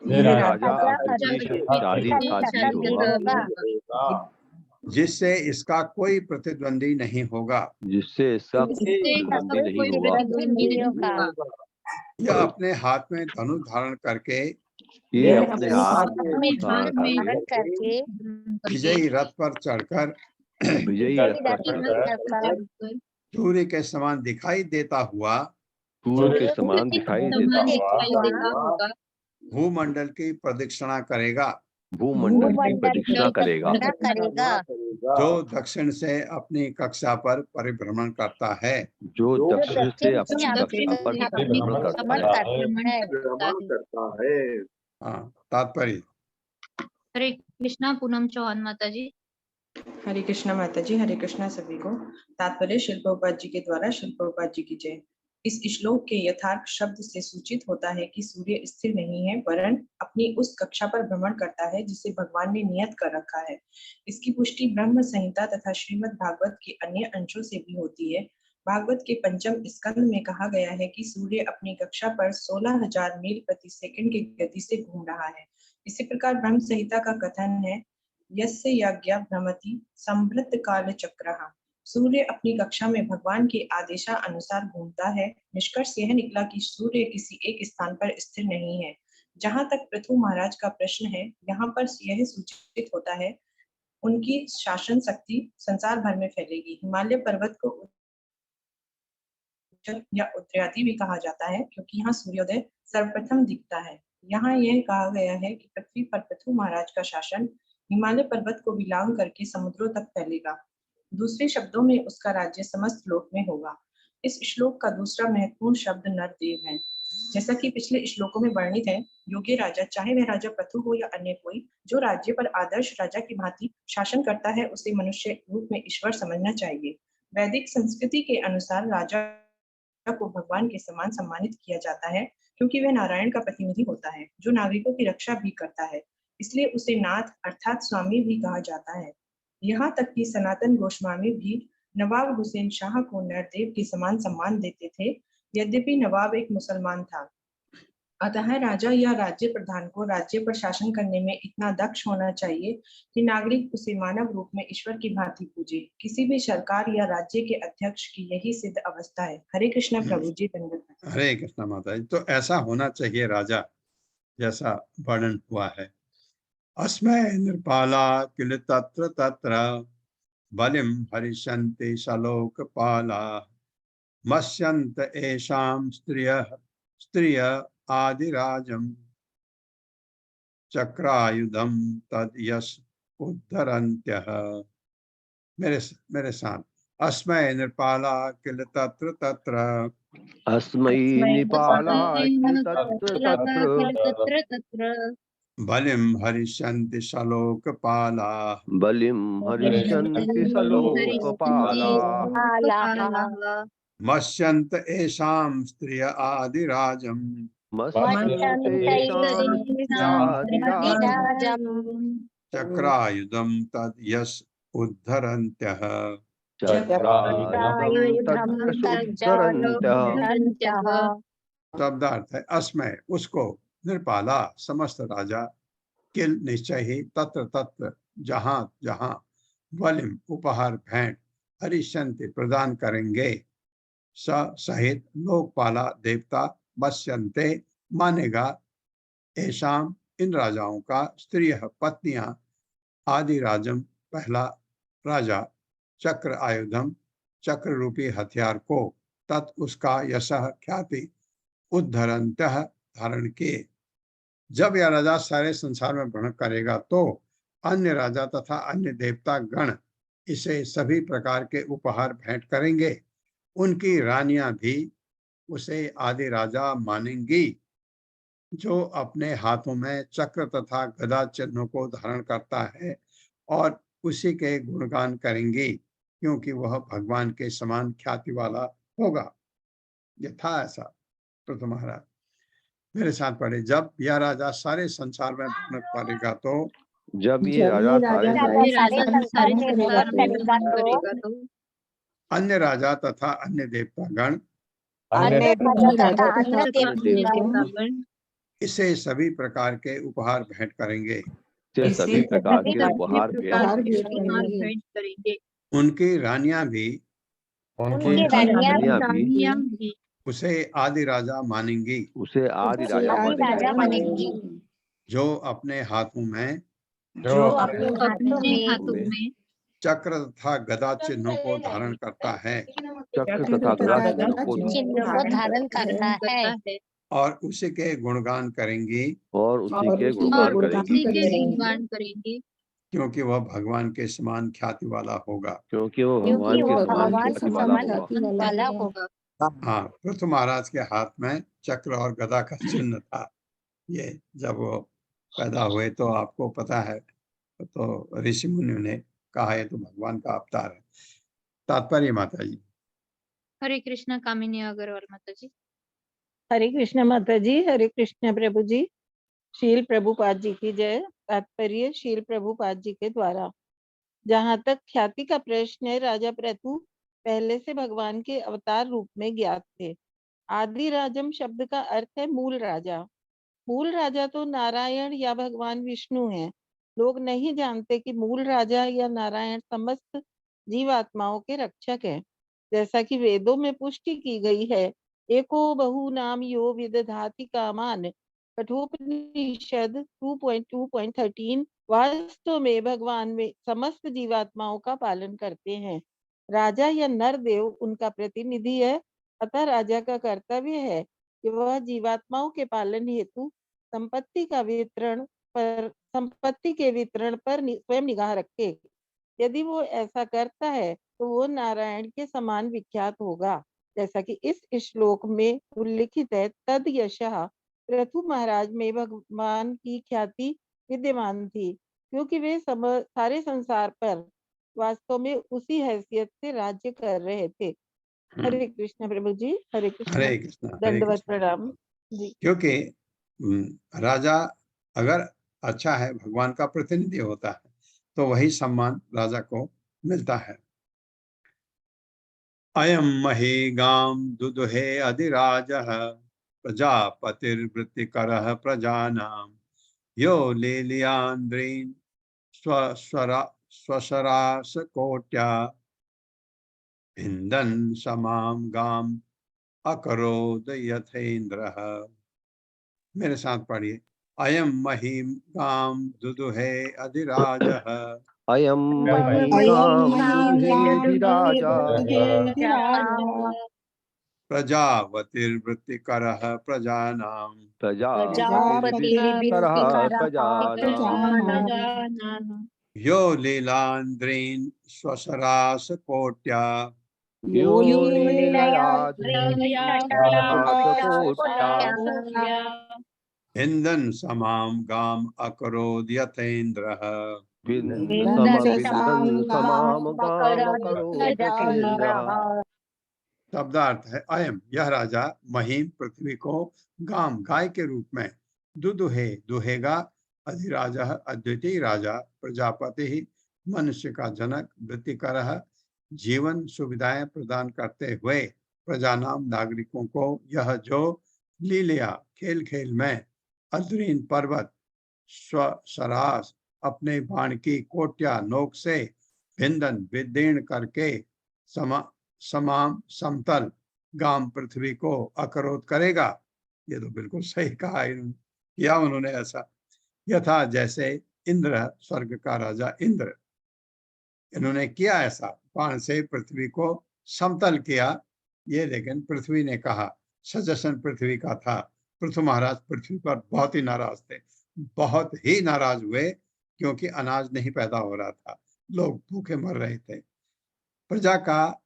ये राजा अद्वितीय शक्तिशाली होगा, जिससे इसका कोई प्रतिद्वंदी नहीं होगा। जिससे इसका प्रतिद्वंदी नहीं होगा। यह अपने हाथ में धनुष धारण करके, ये अपने हाथ में धारण करके विजयी रथ पर चढ़कर विजयी रथ पर चढ़कर सूर्य के समान दिखाई देता हुआ, सूर्य के समान दिखाई देता हुआ भूमंडल की प्रदक्षिणा करेगा, भूमंडल की प्रदक्षिणा करेगा, जो दक्षिण से अपनी कक्षा पर परिभ्रमण करता है। जो दक्षिण से अपनी कक्षा पर परिभ्रमण करता है। हाँ, तात्पर्य। हरे कृष्णा। पूनम चौहान माता जी। हरे कृष्णा माता जी, हरे कृष्णा सभी को। तात्पर्य शिल प्रभुपाद जी के द्वारा। शिल प्रभुपाद जी की जय। इस श्लोक के यथार्थ शब्द से सूचित होता है कि सूर्य स्थिर नहीं है, वरन अपनी उस कक्षा पर भ्रमण करता है जिसे भगवान ने नियत कर रखा है। इसकी पुष्टि ब्रह्म संहिता तथा श्रीमद् भागवत के अन्य अंशों से भी होती है। भागवत के 5वें स्कंद में कहा गया है कि सूर्य अपनी कक्षा पर 16,000 मील प्रति सेकंड की गति से घूम रहा है। इसी प्रकार ब्रह्म संहिता का कथन है, यस्य यज्ञ भ्रमति संवृत्त काल चक्रः। सूर्य अपनी कक्षा में भगवान के आदेशानुसार घूमता है। निष्कर्ष यह निकला कि सूर्य किसी एक स्थान पर स्थिर नहीं है। जहाँ तक पृथु महाराज का प्रश्न है, यहाँ पर यह सूचित होता है उनकी शासन शक्ति संसार भर में फैलेगी। हिमालय पर्वत को उच्चल या उद्याति भी कहा जाता है, क्योंकि यहाँ सूर्योदय सर्वप्रथम दिखता है। यहाँ यह कहा गया है कि पृथ्वी पर पृथु महाराज का शासन हिमालय पर्वत को विलांग करके समुद्रों तक फैलेगा। दूसरे शब्दों में उसका राज्य समस्त लोक में होगा। इस श्लोक का दूसरा महत्वपूर्ण शब्द नरदेव है। जैसा कि पिछले श्लोकों में वर्णित है, योग्य राजा, चाहे वह राजा पृथु हो या अन्य कोई, जो राज्य पर आदर्श राजा की भांति शासन करता है, उसे मनुष्य रूप में ईश्वर समझना चाहिए। वैदिक संस्कृति के अनुसार राजा को भगवान के समान सम्मानित किया जाता है, क्योंकि वह नारायण का प्रतिनिधि होता है, जो नागरिकों की रक्षा भी करता है। इसलिए उसे नाथ अर्थात स्वामी भी कहा जाता है। यहाँ तक कि सनातन गोस्वामी भी नवाब हुसैन शाह को नरदेव के समान सम्मान देते थे, यद्यपि नवाब एक मुसलमान था। अतः राजा या राज्य प्रधान को राज्य पर शासन करने में इतना दक्ष होना चाहिए कि नागरिक उसे मानव रूप में ईश्वर की भांति पूजे। किसी भी सरकार या राज्य के अध्यक्ष की यही सिद्ध अवस्था है। हरे कृष्णा प्रभु जी। धन्यवाद। हरे कृष्णा माता जी। तो ऐसा होना चाहिए राजा, जैसा वर्णन हुआ है। अस्मै नृपाला किल तत्र तत्र बलिम हरिष्यन्ति सलोकपाला मस्यन्त एषां स्त्रिय आदिराजं चक्रायुधं तद यश उद्धरन्त्यः। मेरे साथ, अस्मै नृपाला किल तत्र तत्र अस्मै निपाला किल तत्र तत्र बलिं हरिष्यन्ति सलोकपाला बलिं हरिष्यन्ति सलोकपाला मस्यन्त एषां स्त्रिय आदिराजं चक्रायुधं तद यश उद्धरन्त्यः। शब्दार्थ है अस्मय उसको, नृपाला समस्त राजा, किल निश्चय ही, तत्र तत्र जहां जहां, बलिम उपहार भेंट, हरिष्यन्ति प्रदान करेंगे, सहित लोकपाला देवता, बस्यन्ते मानेगा, ऐशाम इन राजाओं का, स्त्रिय पत्नियां, आदि राजम पहला राजा, चक्र आयुधम चक्र रूपी हथियार को, तत् उसका यशः ख्याति, उद्धरंतः धारण किए। जब यह राजा सारे संसार में भ्रमण करेगा तो अन्य राजा तथा अन्य देवता गण इसे सभी प्रकार के उपहार भेंट करेंगे। उनकी रानियां भी उसे आदि राजा मानेंगी, जो अपने हाथों में चक्र तथा गदा चिन्हों को धारण करता है, और उसी के गुणगान करेंगी, क्योंकि वह भगवान के समान ख्याति वाला होगा। यह था ऐसा। पृथु महाराज मेरे साथ पढ़े, जब यह राजा सारे संसार में भ्रमण करेगा तो, जब ये राजा सारे अन्य राजा तथा अन्य देवतागण इसे सभी प्रकार के उपहार भेंट करेंगे। सभी प्रकार के उपहार भेंट करेंगे। उनकी रानियां भी उसे आदि राजा मानेंगी, उसे आदि राजा मानेंगी, जो अपने हाथों में चक्र तथा गदा चिन्हों को धारण करता है, चक्र तथा गदा चिन्हों को धारण करता है, और उसी के गुणगान करेंगी, और उसी के गुणगान करेंगी, क्योंकि वह भगवान के समान ख्याति वाला होगा। क्योंकि वो भगवान के समान ख्याति वाला होगा। हाँ, पृथु महाराज के हाथ में चक्र और गदा का चिन्ह था। ये जब वो पैदा हुए तो आपको पता है, तो ऋषि मुनियों ने कहा है तो भगवान का अवतार है। तात्पर्य माता जी। हरे कृष्णा कामिनी अग्रवाल माता जी। हरे कृष्णा माता जी। हरे कृष्णा प्रभु जी। शील प्रभुपाद जी की जय। तात्पर्य शील प्रभुपाद जी के द्वारा। जहाँ तक ख्याति का प्रश्न है, राजा पृथु पहले से भगवान के अवतार रूप में ज्ञात थे। आदि राजम शब्द का अर्थ है मूल राजा। मूल राजा तो नारायण या भगवान विष्णु हैं। लोग नहीं जानते कि मूल राजा या नारायण समस्त जीवात्माओं के रक्षक हैं। जैसा कि वेदों में पुष्टि की गई है, एको बहु नाम यो विदधाति कामान, कठोपनिषद 2.2.13 वास्तव में भगवान में समस्त जीवात्माओं का पालन करते हैं। राजा या नर देव उनका प्रतिनिधि है, अतः राजा का कर्तव्य है कि वह जीवात्माओं के पालन हेतु संपत्ति के वितरण पर स्वयं निगाह रखे। यदि वो ऐसा करता है तो वो नारायण के समान विख्यात होगा। जैसा कि इस श्लोक में उल्लिखित है, तद यशः पृथु महाराज में भगवान की ख्याति विद्यमान थी, क्योंकि वे सारे संसार पर वास्तव में उसी हैसियत से राज्य कर रहे थे। हरे कृष्ण प्रभु जी, हरे कृष्ण, हरे कृष्ण, हरे दंडवत कृष्ण। प्रणाम जी। क्योंकि राजा अगर अच्छा है, भगवान का प्रतिनिधि होता है, तो वही सम्मान राजा को मिलता है। अयम मही गाम दुदुहे अधिराजः प्रजापतिर्वृत्तिकरः प्रजानां यो लीलियान्द्रीन् स्वसरासकोट्या भिन्दन् समां गाम अकरोद यथेन्द्रः। मेरे साथ पढ़िए। अयम महीम गाम दुदुहे अधिराजः अयम प्रजापतिर्वृत्तिकरः प्रजानां यो लीलान्द्रीन् स्वसरासकोट्या भिन्दन् समां गाम अकरोद यथेन्द्रः। शब्दार्थ है अयम, यह राजा, महीम पृथ्वी को, गाम गाय के रूप में, दुदुहे दुहेगा, अधिराजा अद्वितीय राजा, प्रजापति ही मनुष्य का जनक, वृत्तिकर जीवन सुविधाएं प्रदान करते हुए प्रजानाम नागरिकों को यह जो लीलिया खेल खेल में अद्रीन पर्वत स्वसरास अपने बाण की कोट्या नोक से भिंदन विदीर्ण करके समाम समतल गाम पृथ्वी को अकरोध करेगा। ये तो बिल्कुल सही कहा किया उन्होंने ऐसा। यथा जैसे इंद्र, स्वर्ग का राजा इंद्र, इन्होंने किया ऐसा, बाण से पृथ्वी को समतल किया। ये लेकिन पृथ्वी ने कहा, सजेशन पृथ्वी का था। पृथु महाराज पृथ्वी पर बहुत ही नाराज थे, बहुत ही नाराज हुए, क्योंकि अनाज नहीं पैदा हो रहा था, लोग भूखे मर रहे थे। प्रजा का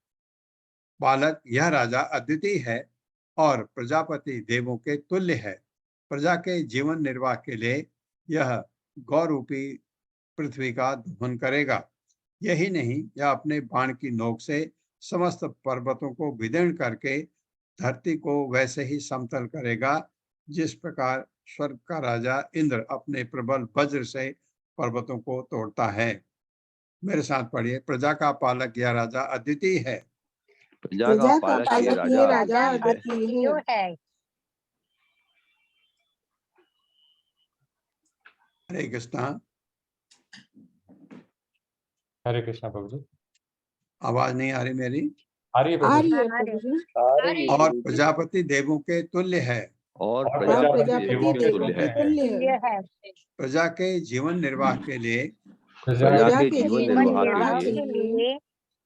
बालक यह राजा अद्वितीय है और प्रजापति देवों के तुल्य है। प्रजा के जीवन निर्वाह के लिए यह गौरूपी पृथ्वी का दोहन करेगा। यही नहीं, यह अपने बाण की नोक से समस्त पर्वतों को विदीर्ण करके धरती को वैसे ही समतल करेगा, जिस प्रकार स्वर्ग का राजा इंद्र अपने प्रबल वज्र से पर्वतों को तोड़ता है। मेरे साथ पढ़िए। प्रजा का पालक यह राजा अद्वितीय है। प्रजा का पालक ये राजा अद्वितीय है। हरे कृष्णा। हरे कृष्णा प्रभु जी। आवाज नहीं आ रही मेरी? आ रही है प्रभु जी। और प्रजापति देवों के तुल्य है। और प्रजापति देवों के तुल्य है। प्रजा के जीवन निर्वाह के लिए, प्रजा के जीवन निर्वाह के लिए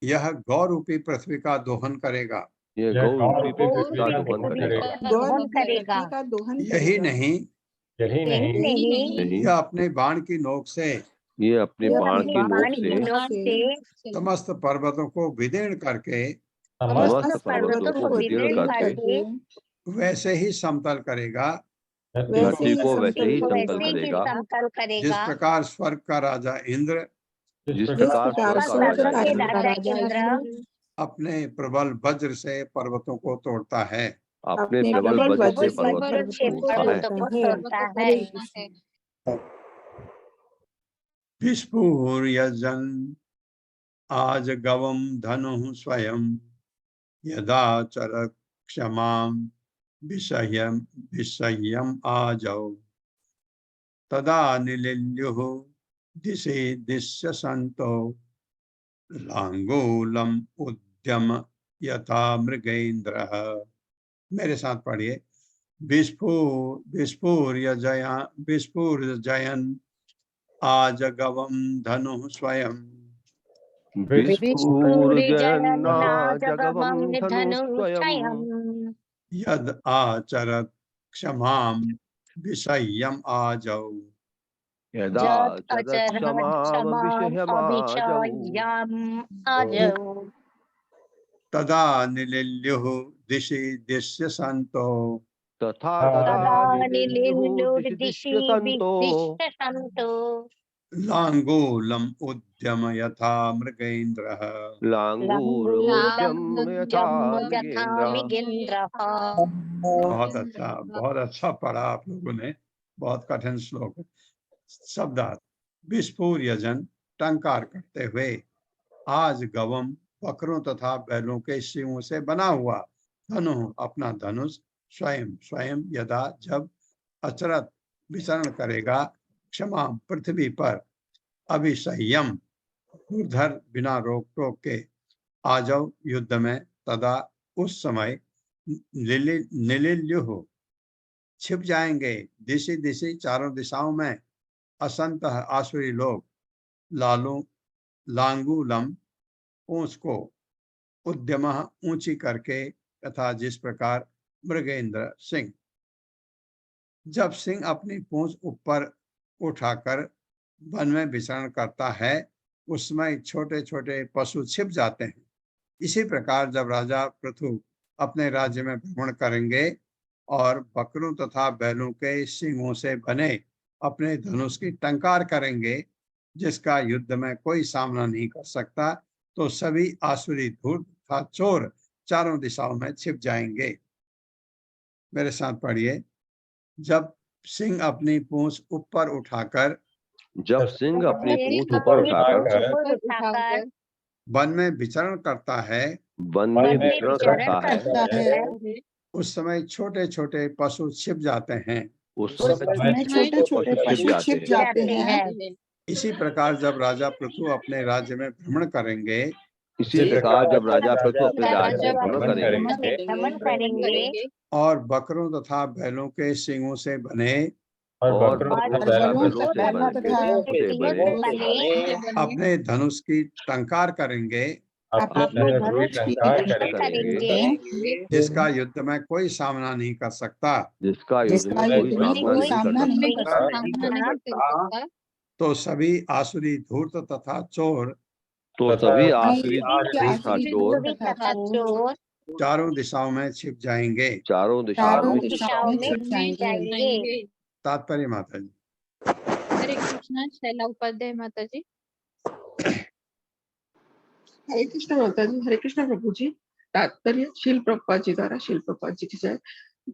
यह गौरूपी पृथ्वी का दोहन करेगा। यह गौरूपी पृथ्वी का दोहन करेगा। यही नहीं, यह अपने बाण की नोक से, ये अपने बाण की नोक से समस्त पर्वतों को विदीर्ण करके, समस्त पर्वतों को विदीर्ण करके वैसे ही समतल करेगा, धरती को वैसे ही समतल करेगा, जिस प्रकार स्वर्ग का राजा इंद्र, जिस प्रकार स्वर्ग का राजा इंद्र अपने प्रबल वज्र से पर्वतों को तोड़ता है। अपने प्रबल वज्र से पर्वतों को तोड़ता है। विस्फुर्यजन् आज गवम धनु स्वयं यदा चर क्षमां विषयम आजौ तदा निलिल्युः दिशि दिश्य संतो लांगूलम उद्यम यथा मृगेन्द्र। मेरे साथ पढ़िए। विस्फूर्य जयन आजगवम धनु स्वयं। विस्फुरजन्नाजगमं धनुष्वयं यद आचरत क्षमां विषय्यम आजौ। यदा चरक्षमामविषयमाजौ तदा निलिल्युः दिशि दिश्य संतो। तथा निलिल्युः दिशि संतो लांगूलम उद्यम यथा मृगेन्द्रः। लांगूलमुद्यम यथा मृगेन्द्रः। बहुत अच्छा पढ़ा आप लोगों ने। बहुत कठिन श्लोक है। शब्दार्थ। विस्फूर्यजन टंकार करते हुए, आज गवम बकरों तथा बैलों के सिंहों से बना हुआ, धनु अपना धनुष, स्वयं यदा जब, अचरत विचरण करेगा, क्षमा पृथ्वी पर, अभिसंयम दुर्धर बिना रोक टोक के, आ जाओ युद्ध में, तदा उस समय, निलिल्युः छिप जाएंगे, दिशि चारों दिशाओं में, असंत आसुरी लोग, लांगूलम पूंछ को, उद्यम ऊंची करके, तथा जिस प्रकार मृगेंद्र सिंह। जब सिंह अपनी पूंछ ऊपर उठाकर वन में विचरण करता है, उसमें छोटे छोटे पशु छिप जाते हैं। इसी प्रकार जब राजा पृथु अपने राज्य में भ्रमण करेंगे और बकरों तथा बैलों के सिंहों से बने अपने धनुष की टंकार करेंगे, जिसका युद्ध में कोई सामना नहीं कर सकता, तो सभी आसुरी धूर्त तथा चोर चारों दिशाओं में छिप जाएंगे। मेरे साथ पढ़िए। जब सिंह अपनी पूंछ ऊपर उठाकर वन में विचरण करता है, उस समय छोटे छोटे पशु छिप जाते हैं। इसी प्रकार जब राजा पृथु अपने राज्य में भ्रमण करेंगे, और बकरों तथा बैलों के सिंगों से बने अपने धनुष की टंकार करेंगे, जिसका युद्ध में कोई सामना नहीं कर सकता, तो सभी आसुरी धूर्त तथा चोर चारों दिशाओं में छिप जाएंगे। तात्पर्य माता जी। हरे कृष्णा। शैला उपाध्याय माता जी। हरे कृष्णा माता जी। हरे कृष्णा प्रभु जी। तात्पर्य शील प्रभुपाद जी द्वारा। शील प्रभुपाद जी की जय।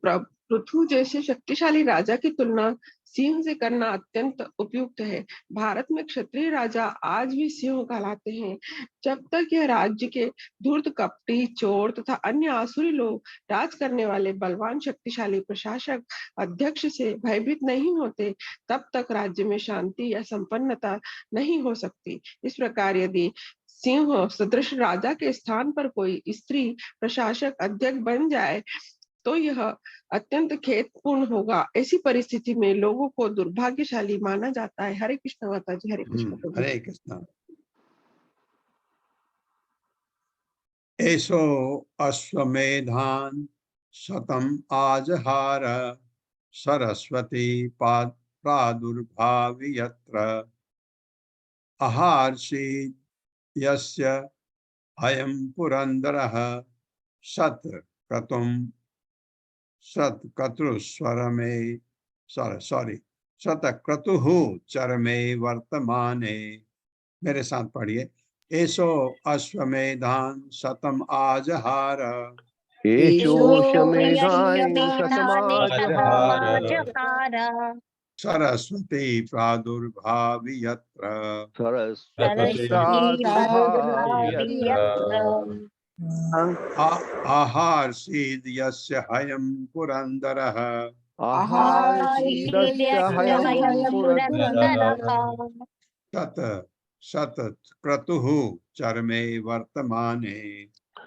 पृथु जैसे शक्तिशाली राजा की तुलना सिंह से करना अत्यंत उपयुक्त है। भारत में क्षत्रिय राजा आज भी सिंह कहलाते हैं। जब तक यह राज्य के धूर्त, कपटी, चोर तथा अन्य आसुरी लोग राज करने वाले बलवान शक्तिशाली प्रशासक अध्यक्ष से भयभीत नहीं होते, तब तक राज्य में शांति या संपन्नता नहीं हो सकती। इस प्रकार यदि सिंह सदृश राजा के स्थान पर कोई स्त्री प्रशासक अध्यक्ष बन जाए तो यह अत्यंत खेदपूर्ण होगा। ऐसी परिस्थिति में लोगों को दुर्भाग्यशाली माना जाता है। हरे कृष्ण माता जी। हरे कृष्ण। हरे कृष्ण। एषो अश्वमेधान शतम आजहार सरस्वती प्रादुर्भावि यत्र आहार्षि यस्य अयं पुरंदरः शतक्रतुः चरमे वर्तमाने। मेरे साथ पढ़िए। एषो अश्वमेधान शतम आजहार सरस्वती प्रादुर्भावि यत्र आहारसीद यस्य हयं पुरंदरः तत् सत क्रतुः चरमे वर्तमाने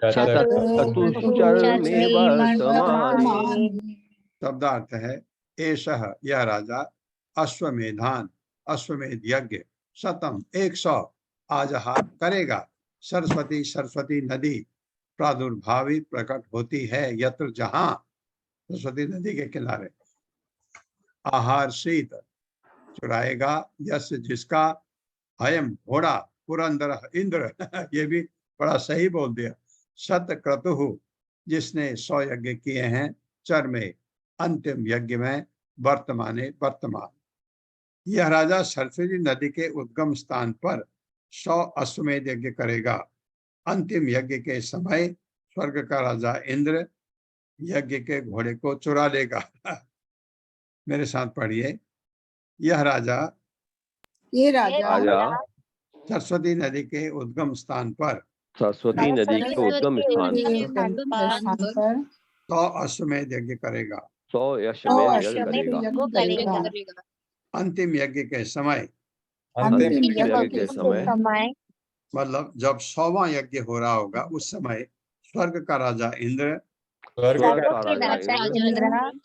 शतक्रतुश्चर्मे वर्तमाने। शब्दार्थ है एषः यह राजा अश्वमेधान अश्वमेध यज्ञ शतम 100 आजहा करेगा। सरस्वती सरस्वती नदी प्रादुर्भावित प्रकट होती है यत्र जहां सरस्वती नदी के किनारे। आहार शीत चुराएगा यश जिसका अयम घोड़ा पुरंदर इंद्र ये भी बड़ा सही बोल दिया। शत क्रतुः जिसने 100 यज्ञ किए हैं चर में अंतिम यज्ञ में वर्तमाने वर्तमान। यह राजा सरस्वती नदी के उद्गम स्थान पर 100 अश्वमेध यज्ञ करेगा। अंतिम यज्ञ के समय स्वर्ग का राजा इंद्र यज्ञ के घोड़े को चुरा लेगा। मेरे साथ पढ़िए। यह राजा ये राजा सरस्वती नदी के उद्गम स्थान पर सरस्वती नदी के उद्गम स्थान पर 100 अश्वमेध यज्ञ करेगा। 100 अश्वमेध यज्ञ करेगा। अंतिम यज्ञ के समय अंतिम यज्ञ के समय मतलब जब 100वां यज्ञ हो रहा होगा उस समय स्वर्ग का राजा इंद्र स्वर्ग का राजा इंद्र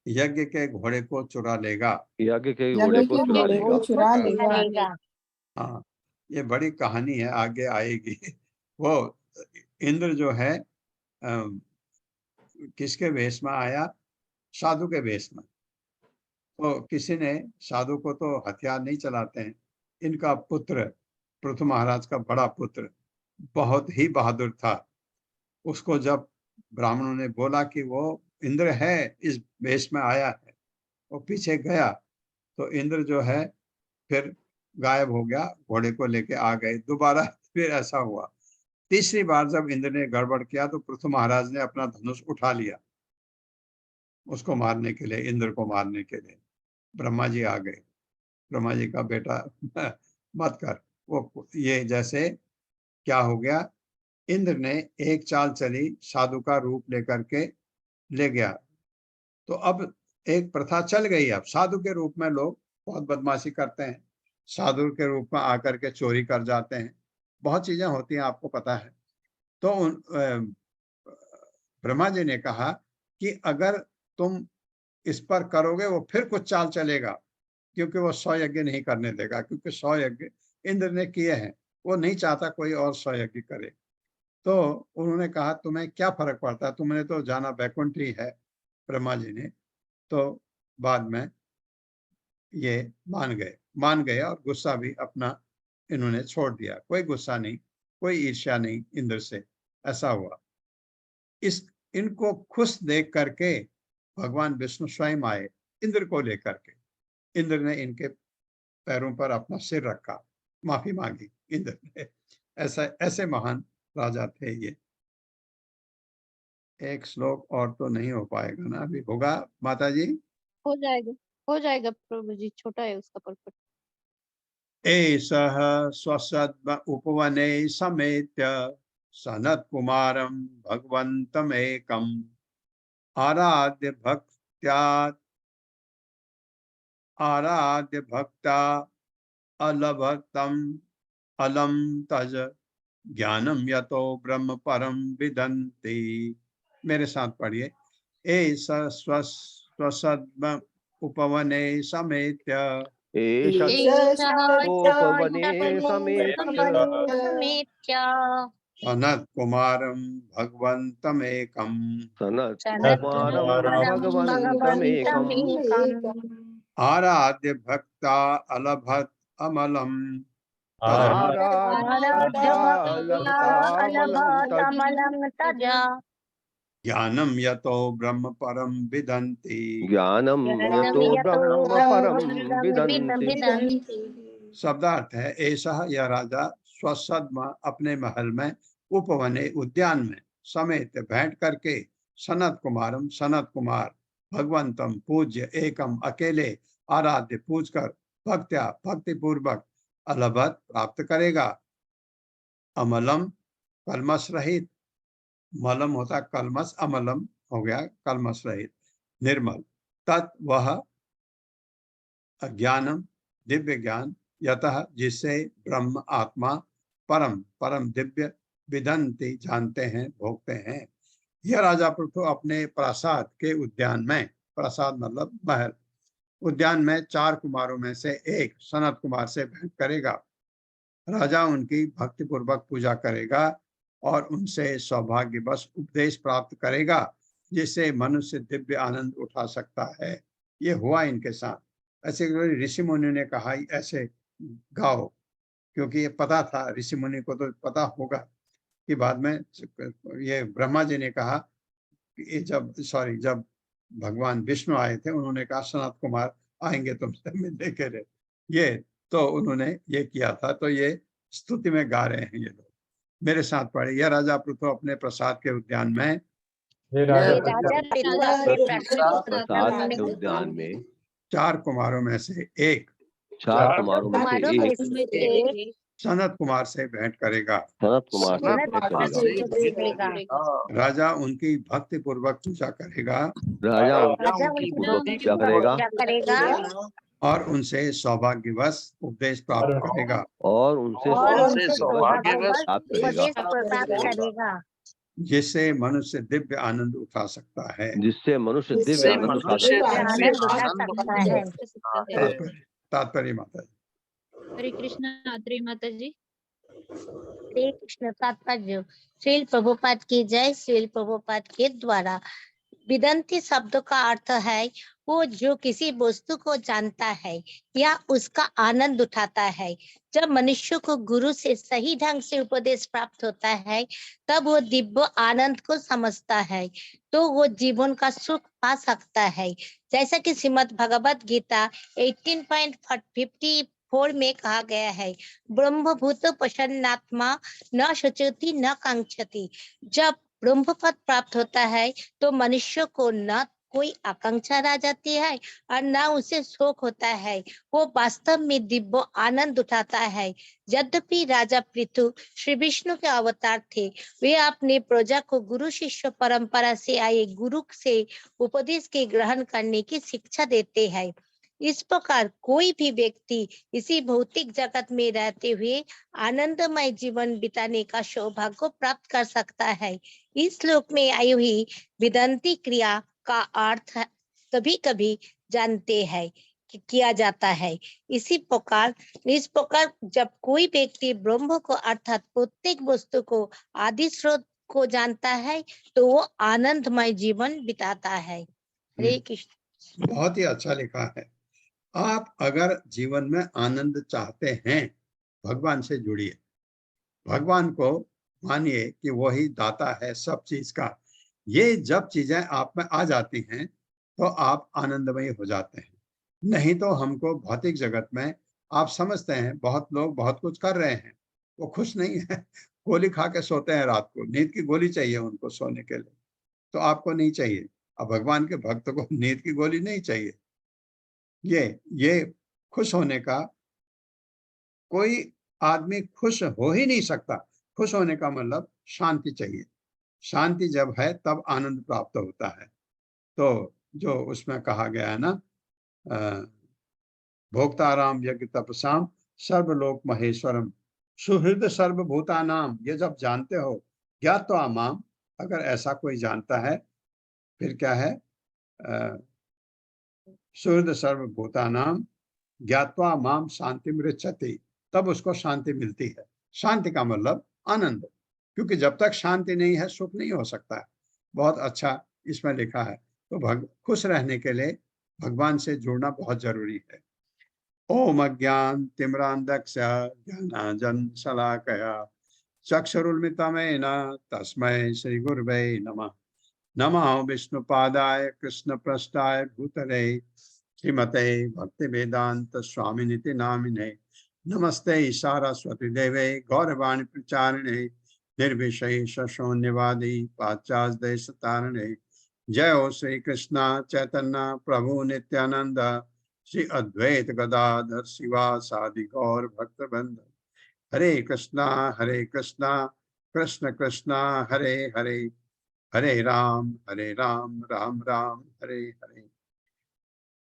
यज्ञ के घोड़े को चुरा लेगा। यज्ञ के घोड़े को चुरा लेगा। हाँ, ये बड़ी कहानी है, आगे आएगी। वो इंद्र जो है किसके वेश में आया? साधु के वेश में। तो किसी ने, साधु को तो हथियार नहीं चलाते हैं, इनका पुत्र पृथु महाराज का बड़ा पुत्र बहुत ही बहादुर था। उसको जब ब्राह्मणों ने बोला कि वो इंद्र है, इस वेश में आया है, वो पीछे गया तो इंद्र जो है फिर गायब हो गया, घोड़े को लेके आ गए। दोबारा फिर ऐसा हुआ। तीसरी बार जब इंद्र ने गड़बड़ किया तो पृथु महाराज ने अपना धनुष उठा लिया उसको मारने के लिए, इंद्र को मारने के लिए। ब्रह्मा जी आ गए। ब्रह्मा जी का बेटा मत कर। वो ये जैसे क्या हो गया, इंद्र ने एक चाल चली, साधु का रूप लेकर के ले गया। तो अब एक प्रथा चल गई। अब साधु के रूप में लोग बहुत बदमाशी करते हैं, साधु के रूप में आकर के चोरी कर जाते हैं, बहुत चीजें होती हैं, आपको पता है। तो ब्रह्मा जी ने कहा कि अगर तुम इस पर करोगे वो फिर कुछ चाल चलेगा, क्योंकि वो 100 यज्ञ नहीं करने देगा, क्योंकि 100 यज्ञ इंद्र ने किए हैं, वो नहीं चाहता कोई और 100 यज्ञ करे। तो उन्होंने कहा तुम्हें क्या फर्क पड़ता है, तुमने तो जाना बैकुंठ ही है। ब्रह्मा जी ने तो बाद में ये मान गए और गुस्सा भी अपना इन्होंने छोड़ दिया। कोई गुस्सा नहीं, कोई ईर्ष्या नहीं इंद्र से, ऐसा हुआ। इनको खुश देख करके भगवान विष्णु स्वयं आए इंद्र को लेकर के। इंद्र ने इनके पैरों पर अपना सिर रखा, माफी मांगी इंद्र ने। ऐसे महान राजा थे ये। एक श्लोक और तो नहीं हो पाएगा ना, अभी होगा माता जी? हो जाएगा प्रभु जी, छोटा है उसका पर्पट। एषः स्वसद्म उपवने समेत्य सनत कुमारं भगवन्तमेकम् आराध्य भक्ता अलभक्तम् अलम तज ज्ञानम यतो ब्रह्म परम विदन्ति। मेरे साथ पढ़िए। एषः स्वसद्म उपवने समेत्य सनत कुमारं भगवन्तमेकम् आराध्य भक्ता अलभत अमलम ज्ञानम यतो ब्रह्म परम विदन्ति। ज्ञानम यतो ब्रह्म परम विदन्ति। शब्दार्थ है ऐसा यह राजा स्वसद्म अपने महल में उपवने उद्यान में समेत बैठ करके सनत कुमारम सनत कुमार भगवंतम पूज्य एकम अकेले आराध्य पूज कर भक्त्या भक्ति पूर्वक अलभत प्राप्त करेगा। अमलम कलमश रहित, मलम होता कलमश, अमलम हो गया कलमश रहित निर्मल। तत् वह ज्ञानम दिव्य ज्ञान यतः जिससे ब्रह्म आत्मा परम परम दिव्य विदंती जानते हैं, भोगते हैं। यह राजा पृथु अपने प्रासाद के उद्यान में, प्रासाद मतलब महल, उद्यान में 4 कुमारों में से एक सनत कुमार से भेंट करेगा। राजा उनकी भक्ति पूर्वक पूजा करेगा और उनसे सौभाग्यवश उपदेश प्राप्त करेगा, जिससे मनुष्य दिव्य आनंद उठा सकता है। ये हुआ इनके साथ। ऐसे ऋषि मुनि ने कहा ऐसे गाओ, क्योंकि ये पता था, ऋषि मुनि को तो पता होगा कि बाद में ये ब्रह्मा जी ने कहा कि जब भगवान विष्णु आए थे, उन्होंने कहा सनत कुमार आएंगे तुमसे मिलने के लिए, ये तो उन्होंने ये किया था। तो ये स्तुति में गा रहे हैं ये लोग। मेरे साथ पढ़े, यह राजा पृथु अपने प्रसाद के उद्यान में, हे राजा राजा पृथु अपने प्रसाद के उद्यान में 4 कुमारों में से एक 4 कुमारों में कुमारों से में एक से एक सनत कुमार से भेंट करेगा। सनत कुमार से सनत भेंट कुमार से करेगा। भेंट करेगा। राजा उनकी भक्ति पूर्वक पूजा करेगा राजा राजा उनकी उनकी पूर्वक पूजा करेगा पूजा करेगा और उनसे सौभाग्यवश उपदेश प्राप्त करेगा, और उनसे और उनसे सौभाग्यवश सौभाग्यवश प्राप्त करेगा, उपदेश प्राप्त करेगा, जिससे मनुष्य दिव्य आनंद उठा सकता है। जिससे मनुष्य दिव्य आनंद उठा सकता है। आनंद उठा सकता है। तात्पर्य माता जी। हरे कृष्णा आत्रेय माता जी। हरे कृष्ण। तात्पर्य। श्रील प्रभुपाद की जय। श्रील प्रभुपाद के द्वारा विदंती शब्द का अर्थ है वो जो किसी वस्तु को जानता है या उसका आनंद उठाता है। जब मनुष्य को गुरु से सही ढंग से उपदेश प्राप्त होता है, तब वो दिव्य आनंद को समझता है, तो वो जीवन का सुख पा सकता है। जैसा कि श्रीमद् भगवत गीता 18.54 में कहा गया है, ब्रह्मभूत प्रसन्नात्मा न शोचति न कांक्षति। जब ब्रह्म पद प्राप्त होता है तो मनुष्य को न कोई आकांक्षा रह जाती है और न उसे शोक होता है। वो वास्तव में दिव्य आनंद उठाता है। यद्यपि राजा पृथु श्री विष्णु के अवतार थे, वे अपने प्रजा को गुरु शिष्य परंपरा से आए गुरु से उपदेश के ग्रहण करने की शिक्षा देते हैं। इस प्रकार कोई भी व्यक्ति इसी भौतिक जगत में रहते हुए आनंदमय जीवन बिताने का सौभाग्य को प्राप्त कर सकता है। इस श्लोक में आई हुई विदंती क्रिया का अर्थ कभी कभी जानते हैं कि किया जाता है। इस प्रकार जब कोई व्यक्ति ब्रह्म को अर्थात प्रत्येक वस्तु को आदि स्रोत को जानता है, तो वो आनंदमय जीवन बिताता है। हरे कृष्ण। बहुत ही अच्छा लिखा है। आप अगर जीवन में आनंद चाहते हैं, भगवान से जुड़िए। भगवान को मानिए कि वही दाता है सब चीज का। ये जब चीजें आप में आ जाती हैं तो आप आनंदमय हो जाते हैं। नहीं तो हमको भौतिक जगत में आप समझते हैं बहुत लोग बहुत कुछ कर रहे हैं, वो खुश नहीं है। गोली खा के सोते हैं रात को, नींद की गोली चाहिए उनको सोने के लिए, तो आपको नहीं चाहिए। अब भगवान के भक्त को नींद की गोली नहीं चाहिए। ये खुश होने का, कोई आदमी खुश हो ही नहीं सकता। खुश होने का मतलब शांति चाहिए। शांति जब है तब आनंद प्राप्त होता है। तो जो उसमें कहा गया है ना, भोक्ताराम यज्ञ तपसाम सर्वलोक महेश्वरम सुहृद सर्वभूतानाम। ये जब जानते हो, ज्ञात्वा माम, अगर ऐसा कोई जानता है, फिर क्या है, सुहृद सर्वभूतानाम ज्ञात्वा माम शांति मृच्छति, तब उसको शांति मिलती है। शांति का मतलब आनंद, क्योंकि जब तक शांति नहीं है सुख नहीं हो सकता है। बहुत अच्छा इसमें लिखा है। तो खुश रहने के लिए भगवान से जुड़ना बहुत जरूरी है। ओम अज्ञान तिम्रांधस्य ज्ञानांजन शलाकया चक्षुरुन्मिलितं तस्मै श्री गुरवे नमः। नमः विष्णुपादाय कृष्णपृष्ठाय भूतले श्रीमते भक्ति वेदांत स्वामिनिति नामिने। नमस्ते सारस्वती देवे गौरवाणी प्रचारिणे निर्विशेष शून्यवादी पाश्चात्य देश तारिणे। जय हो श्री कृष्ण चैतन्य प्रभु नित्यानंद श्री अद्वैत गदाधर शिवासादि गौर भक्त वृंद। हरे कृष्णा कृष्ण कृष्णा हरे हरे, हरे राम राम राम हरे हरे।